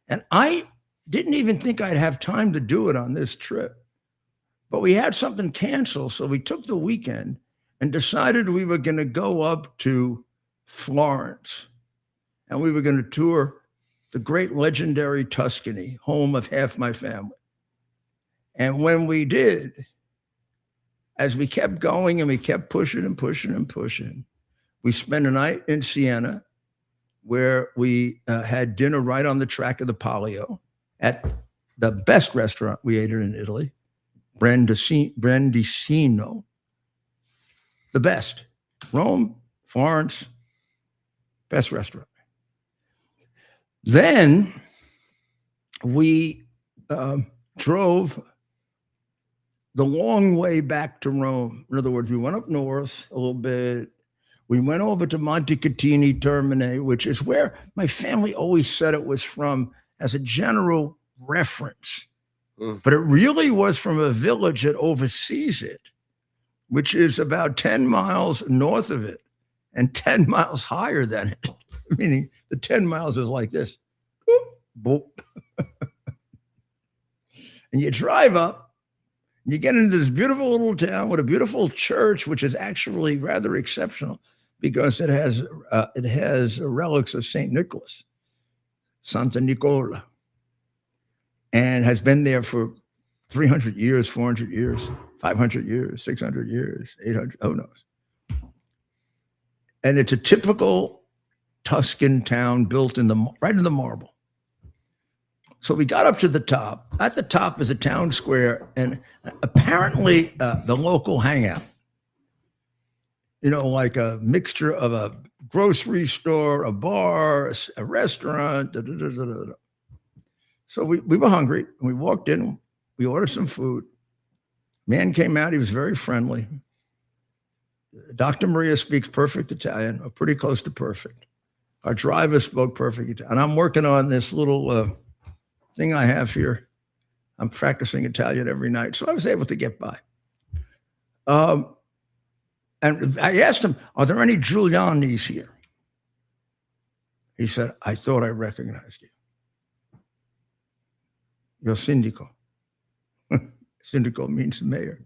And I didn't even think I'd have time to do it on this trip. But we had something canceled, so we took the weekend and decided we were going to go up to Florence. And we were going to tour the great legendary Tuscany, home of half my family. And when we did, as we kept going and we kept pushing and pushing and pushing, we spent a night in Siena, where we had dinner right on the track of the Palio at the best restaurant we ate in Italy, Brandisino. The best. Rome, Florence, best restaurant. Then we drove the long way back to Rome. In other words, we went up north a little bit. We went over to Montecatini Termini, which is where my family always said it was from as a general reference. But it really was from a village that oversees it, which is about 10 miles north of it and 10 miles higher than it. Meaning the 10 miles is like this. Boop, boop. And you drive up, and you get into this beautiful little town with a beautiful church, which is actually rather exceptional because it has relics of St. Nicholas, Santa Nicola, and has been there for 300 years, 400 years, 500 years, 600 years, 800, who knows? And it's a typical Tuscan town built right in the marble. So we got up to the top. At the top is a town square and apparently the local hangout. You know, like a mixture of a grocery store, a bar, a restaurant. Da, da, da, da, da. So we were hungry and we walked in, we ordered some food. Man came out, he was very friendly. Dr. Maria speaks perfect Italian, or pretty close to perfect. Our driver spoke perfect Italian. And I'm working on this little thing I have here. I'm practicing Italian every night, so I was able to get by. And I asked him, are there any Giulianis here? He said, I thought I recognized you. You're Sindaco. Sindaco means mayor.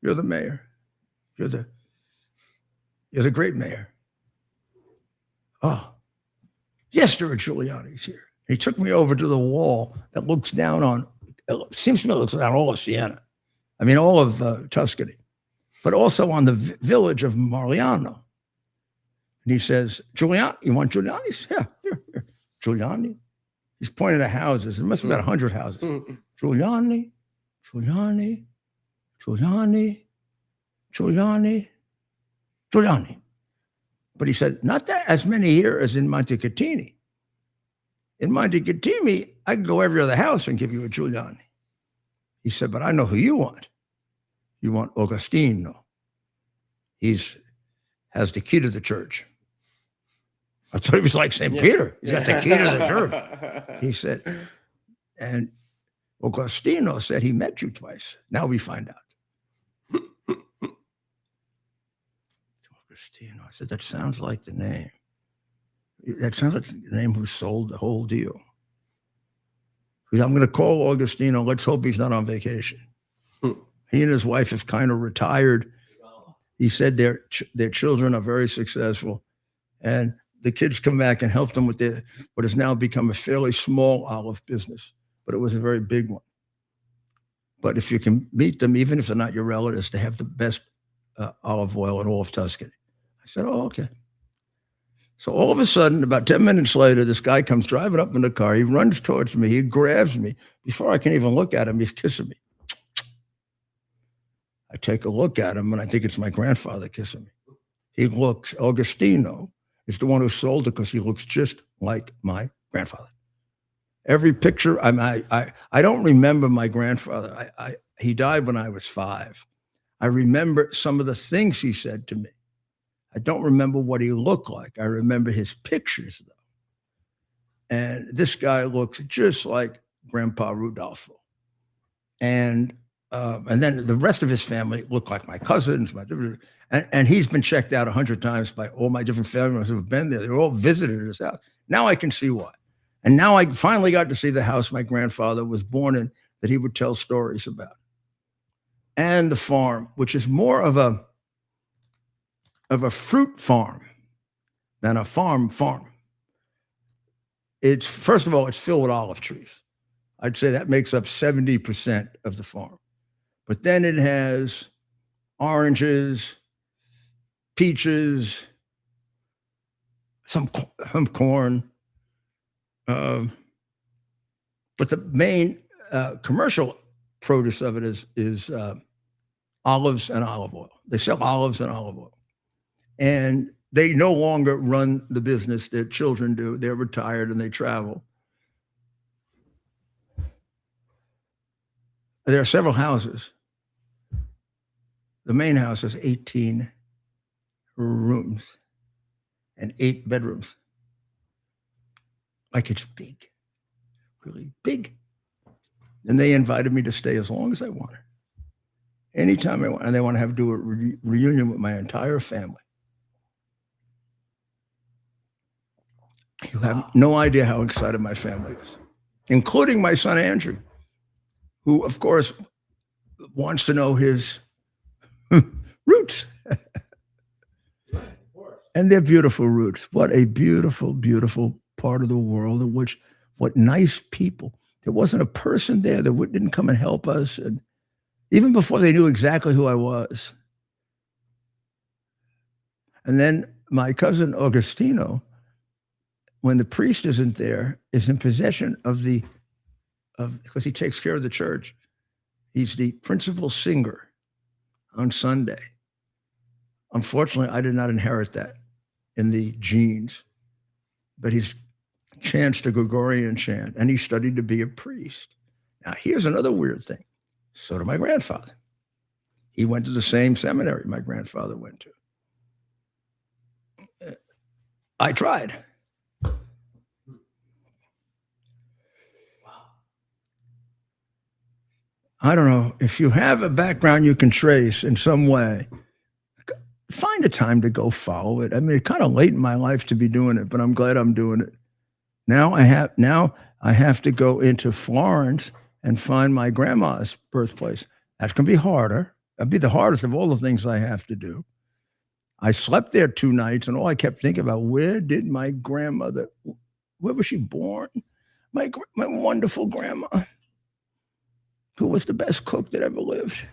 You're the mayor. You're the great mayor. Oh, Yes, there are Giuliani's here. He took me over to the wall that looks down on, seems to me it looks down all of Siena. I mean, all of Tuscany, but also on the village of Mariano. And he says, Giuliani, you want Giuliani's? Yeah, here. Giuliani. He's pointing at houses. There must be about 100 houses. Giuliani, Giuliani, Giuliani, Giuliani, Giuliani. But he said, not that as many here as in Montecatini. In Montecatini, I could go every other house and give you a Giuliani. He said, but I know who you want. You want Augustino. He's has the key to the church. I thought he was like St. Peter. He's got the key to the church. He said, and Augustino said he met you twice. Now we find out. Augustino. I said, that sounds like the name. That sounds like the name who sold the whole deal. Because I'm going to call Augustino. Let's hope he's not on vacation. He and his wife have kind of retired. He said their children are very successful. And the kids come back and help them with what has now become a fairly small olive business, but it was a very big one. But if you can meet them, even if they're not your relatives, they have the best olive oil in all of Tuscany. I said, oh, okay. So all of a sudden, about 10 minutes later, this guy comes driving up in the car. He runs towards me. He grabs me. Before I can even look at him, he's kissing me. I take a look at him, and I think it's my grandfather kissing me. He looks, Augustino is the one who sold it because he looks just like my grandfather. Every picture, I don't remember my grandfather. He died when I was 5. I remember some of the things he said to me. I don't remember what he looked like. I remember his pictures, though. And this guy looks just like Grandpa Rudolfo. And then the rest of his family looked like my cousins, and he's been checked out 100 times by all my different family members who have been there. They're all visited his house. Now I can see why. And now I finally got to see the house my grandfather was born in that he would tell stories about. And the farm, which is more of a fruit farm than a farm. It's, first of all, it's filled with olive trees. I'd say that makes up 70% of the farm. But then it has oranges, peaches, some corn. But the main commercial produce of it is olives and olive oil. They sell olives and olive oil. And they no longer run the business. Their children do. They're retired and they travel. There are several houses. The main house has 18 rooms and 8 bedrooms. Like it's big, really big. And they invited me to stay as long as I wanted. Anytime I want. And they want to do a reunion with my entire family. You have no idea how excited my family is, including my son, Andrew, who, of course, wants to know his roots. And they're beautiful roots. What a beautiful, beautiful part of the world in which, what nice people. There wasn't a person there that didn't come and help us. And even before they knew exactly who I was. And then my cousin, Augustino, when the priest isn't there, is in possession because he takes care of the church. He's the principal singer on Sunday. Unfortunately, I did not inherit that in the genes, but he's chants the Gregorian chant, and he studied to be a priest. Now, here's another weird thing. So did my grandfather. He went to the same seminary my grandfather went to. I tried. I don't know, if you have a background you can trace in some way, find a time to go follow it. I mean, it's kind of late in my life to be doing it, but I'm glad I'm doing it. Now I have to go into Florence and find my grandma's birthplace. That's going to be harder. That'd be the hardest of all the things I have to do. I slept there 2 nights, and all I kept thinking about, where did my grandmother where was she born? My wonderful grandma, who was the best cook that ever lived.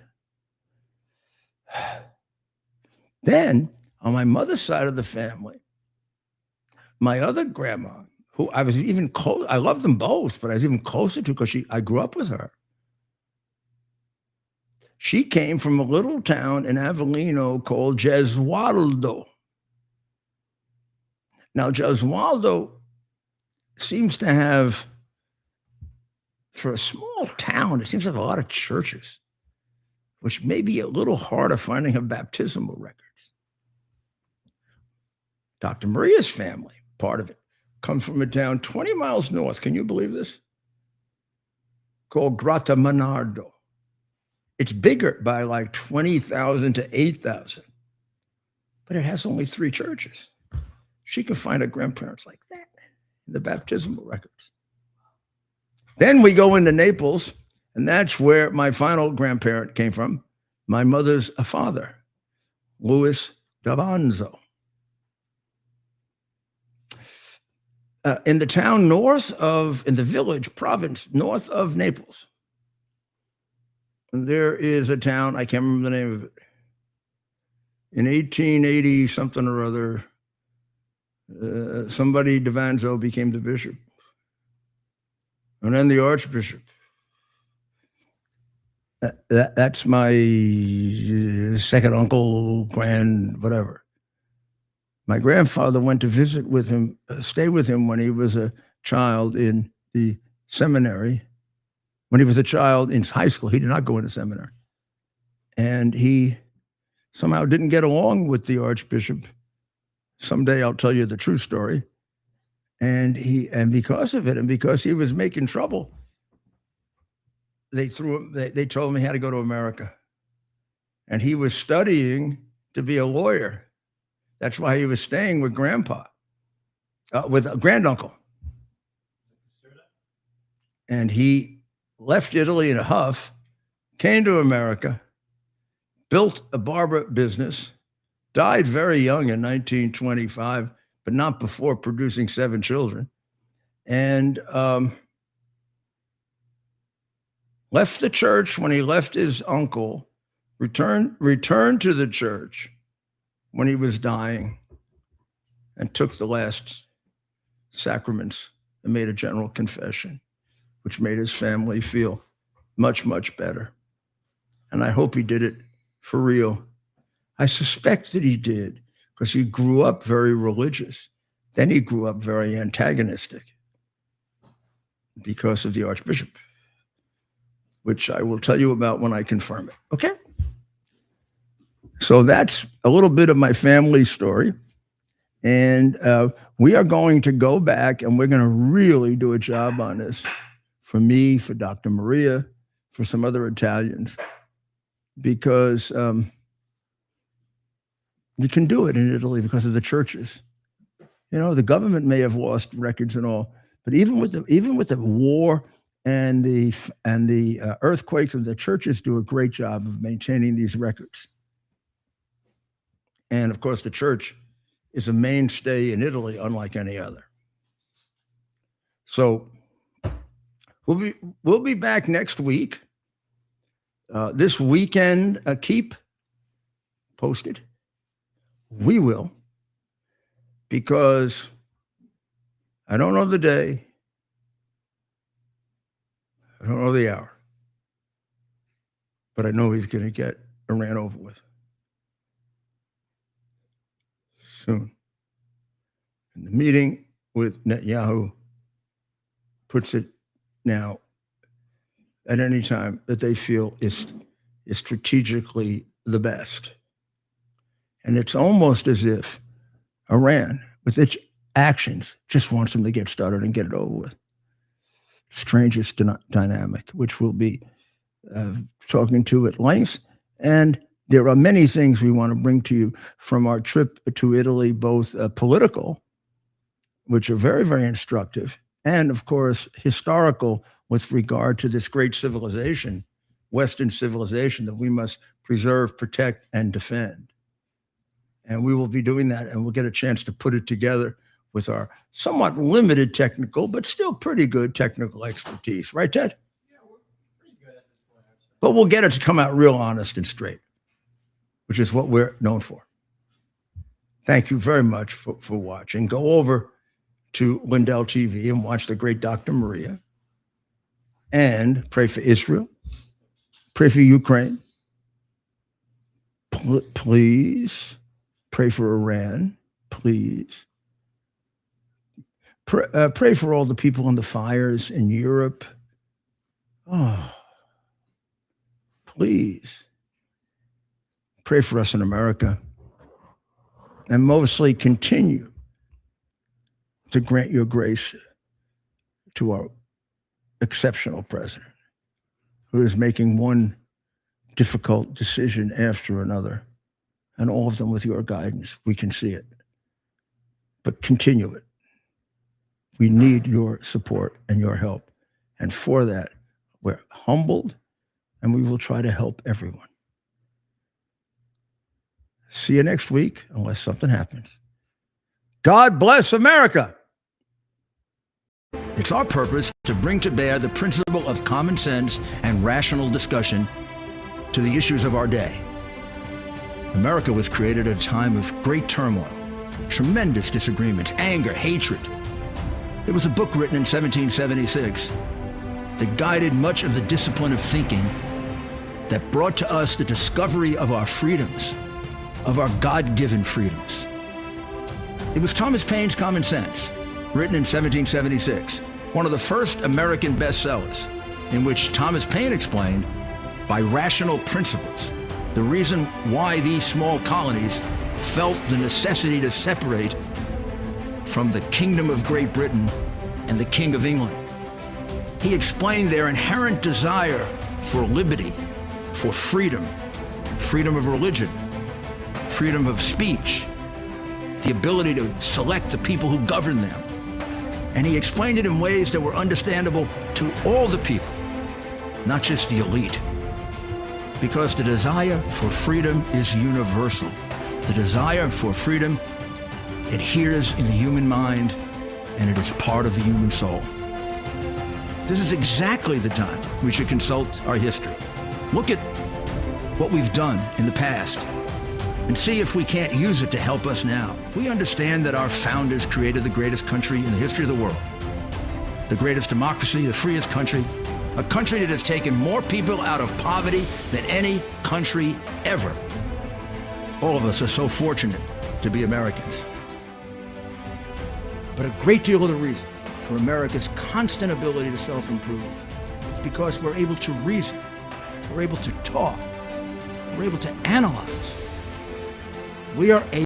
Then, on my mother's side of the family, my other grandma, who I was even close, I loved them both, but I was even closer to because I grew up with her. She came from a little town in Avellino called Gesualdo. Now, Gesualdo seems to have, for a small town, it seems to have a lot of churches, which may be a little harder finding her baptismal records. Dr. Maria's family, part of it, comes from a town 20 miles north. Can you believe this? Called Grottamonardo. It's bigger by like 20,000 to 8,000, but it has only 3 churches. She could find her grandparents like that in the baptismal records. Then we go into Naples, and that's where my final grandparent came from, my mother's father, Louis Davanzo. In the town in the village, province, north of Naples, there is a town, I can't remember the name of it. In 1880 something or other, somebody, Davanzo, became the bishop. And then the archbishop. That's my second uncle, whatever. My grandfather went to visit with him, stay with him when he was a child in the seminary. When he was a child in high school, he did not go into seminary. And he somehow didn't get along with the archbishop. Someday I'll tell you the true story. And because of it, and because he was making trouble, they told him he had to go to America. And he was studying to be a lawyer. That's why he was staying with with a granduncle. And he left Italy in a huff, came to America, built a barber business, died very young in 1925, but not before producing 7 children, and left the church when he left his uncle, returned to the church when he was dying, and took the last sacraments and made a general confession, which made his family feel much, much better. And I hope he did it for real. I suspect that he did, because he grew up very religious. Then he grew up very antagonistic because of the archbishop, which I will tell you about when I confirm it. Okay? So that's a little bit of my family story. And we are going to go back and we're going to really do a job on this, for me, for Dr. Maria, for some other Italians, because you can do it in Italy because of the churches. You know, the government may have lost records and all, but even with the war and the earthquakes, and the churches do a great job of maintaining these records. And of course, the church is a mainstay in Italy, unlike any other. So we'll be back next week. This weekend, keep posted. We will, because I don't know the day, I don't know the hour, but I know he's going to get Iran over with soon. And the meeting with Netanyahu puts it now at any time that they feel is strategically the best. And it's almost as if Iran, with its actions, just wants them to get started and get it over with. Strangest dynamic, which we'll be talking to at length. And there are many things we want to bring to you from our trip to Italy, both political, which are very, very instructive, and of course, historical with regard to this great civilization, Western civilization, that we must preserve, protect, and defend. And we will be doing that, and we'll get a chance to put it together with our somewhat limited technical, but still pretty good technical expertise. Right, Ted? Yeah, we're pretty good at this point. But we'll get it to come out real honest and straight, which is what we're known for. Thank you very much for watching. Go over to Lindell TV and watch the great Dr. Maria. And pray for Israel. Pray for Ukraine. Please. Pray for Iran. Please. Pray for all the people in the fires in Europe. Oh, please. Pray for us in America. And mostly continue to grant your grace to our exceptional president, who is making one difficult decision after another, and all of them with your guidance. We can see it. But continue it. We need your support and your help. And for that, we're humbled, and we will try to help everyone. See you next week, unless something happens. God bless America. It's our purpose to bring to bear the principle of common sense and rational discussion to the issues of our day. America was created at a time of great turmoil, tremendous disagreements, anger, hatred. There was a book written in 1776 that guided much of the discipline of thinking that brought to us the discovery of our freedoms, of our God-given freedoms. It was Thomas Paine's Common Sense, written in 1776, one of the first American bestsellers, in which Thomas Paine explained, by rational principles, the reason why these small colonies felt the necessity to separate from the Kingdom of Great Britain and the King of England. He explained their inherent desire for liberty, for freedom, freedom of religion, freedom of speech, the ability to select the people who govern them. And he explained it in ways that were understandable to all the people, not just the elite. Because the desire for freedom is universal. The desire for freedom adheres in the human mind, and it is part of the human soul. This is exactly the time we should consult our history. Look at what we've done in the past and see if we can't use it to help us now. We understand that our founders created the greatest country in the history of the world, the greatest democracy, the freest country, a country that has taken more people out of poverty than any country ever. All of us are so fortunate to be Americans. But a great deal of the reason for America's constant ability to self-improve is because we're able to reason, we're able to talk, we're able to analyze. We are able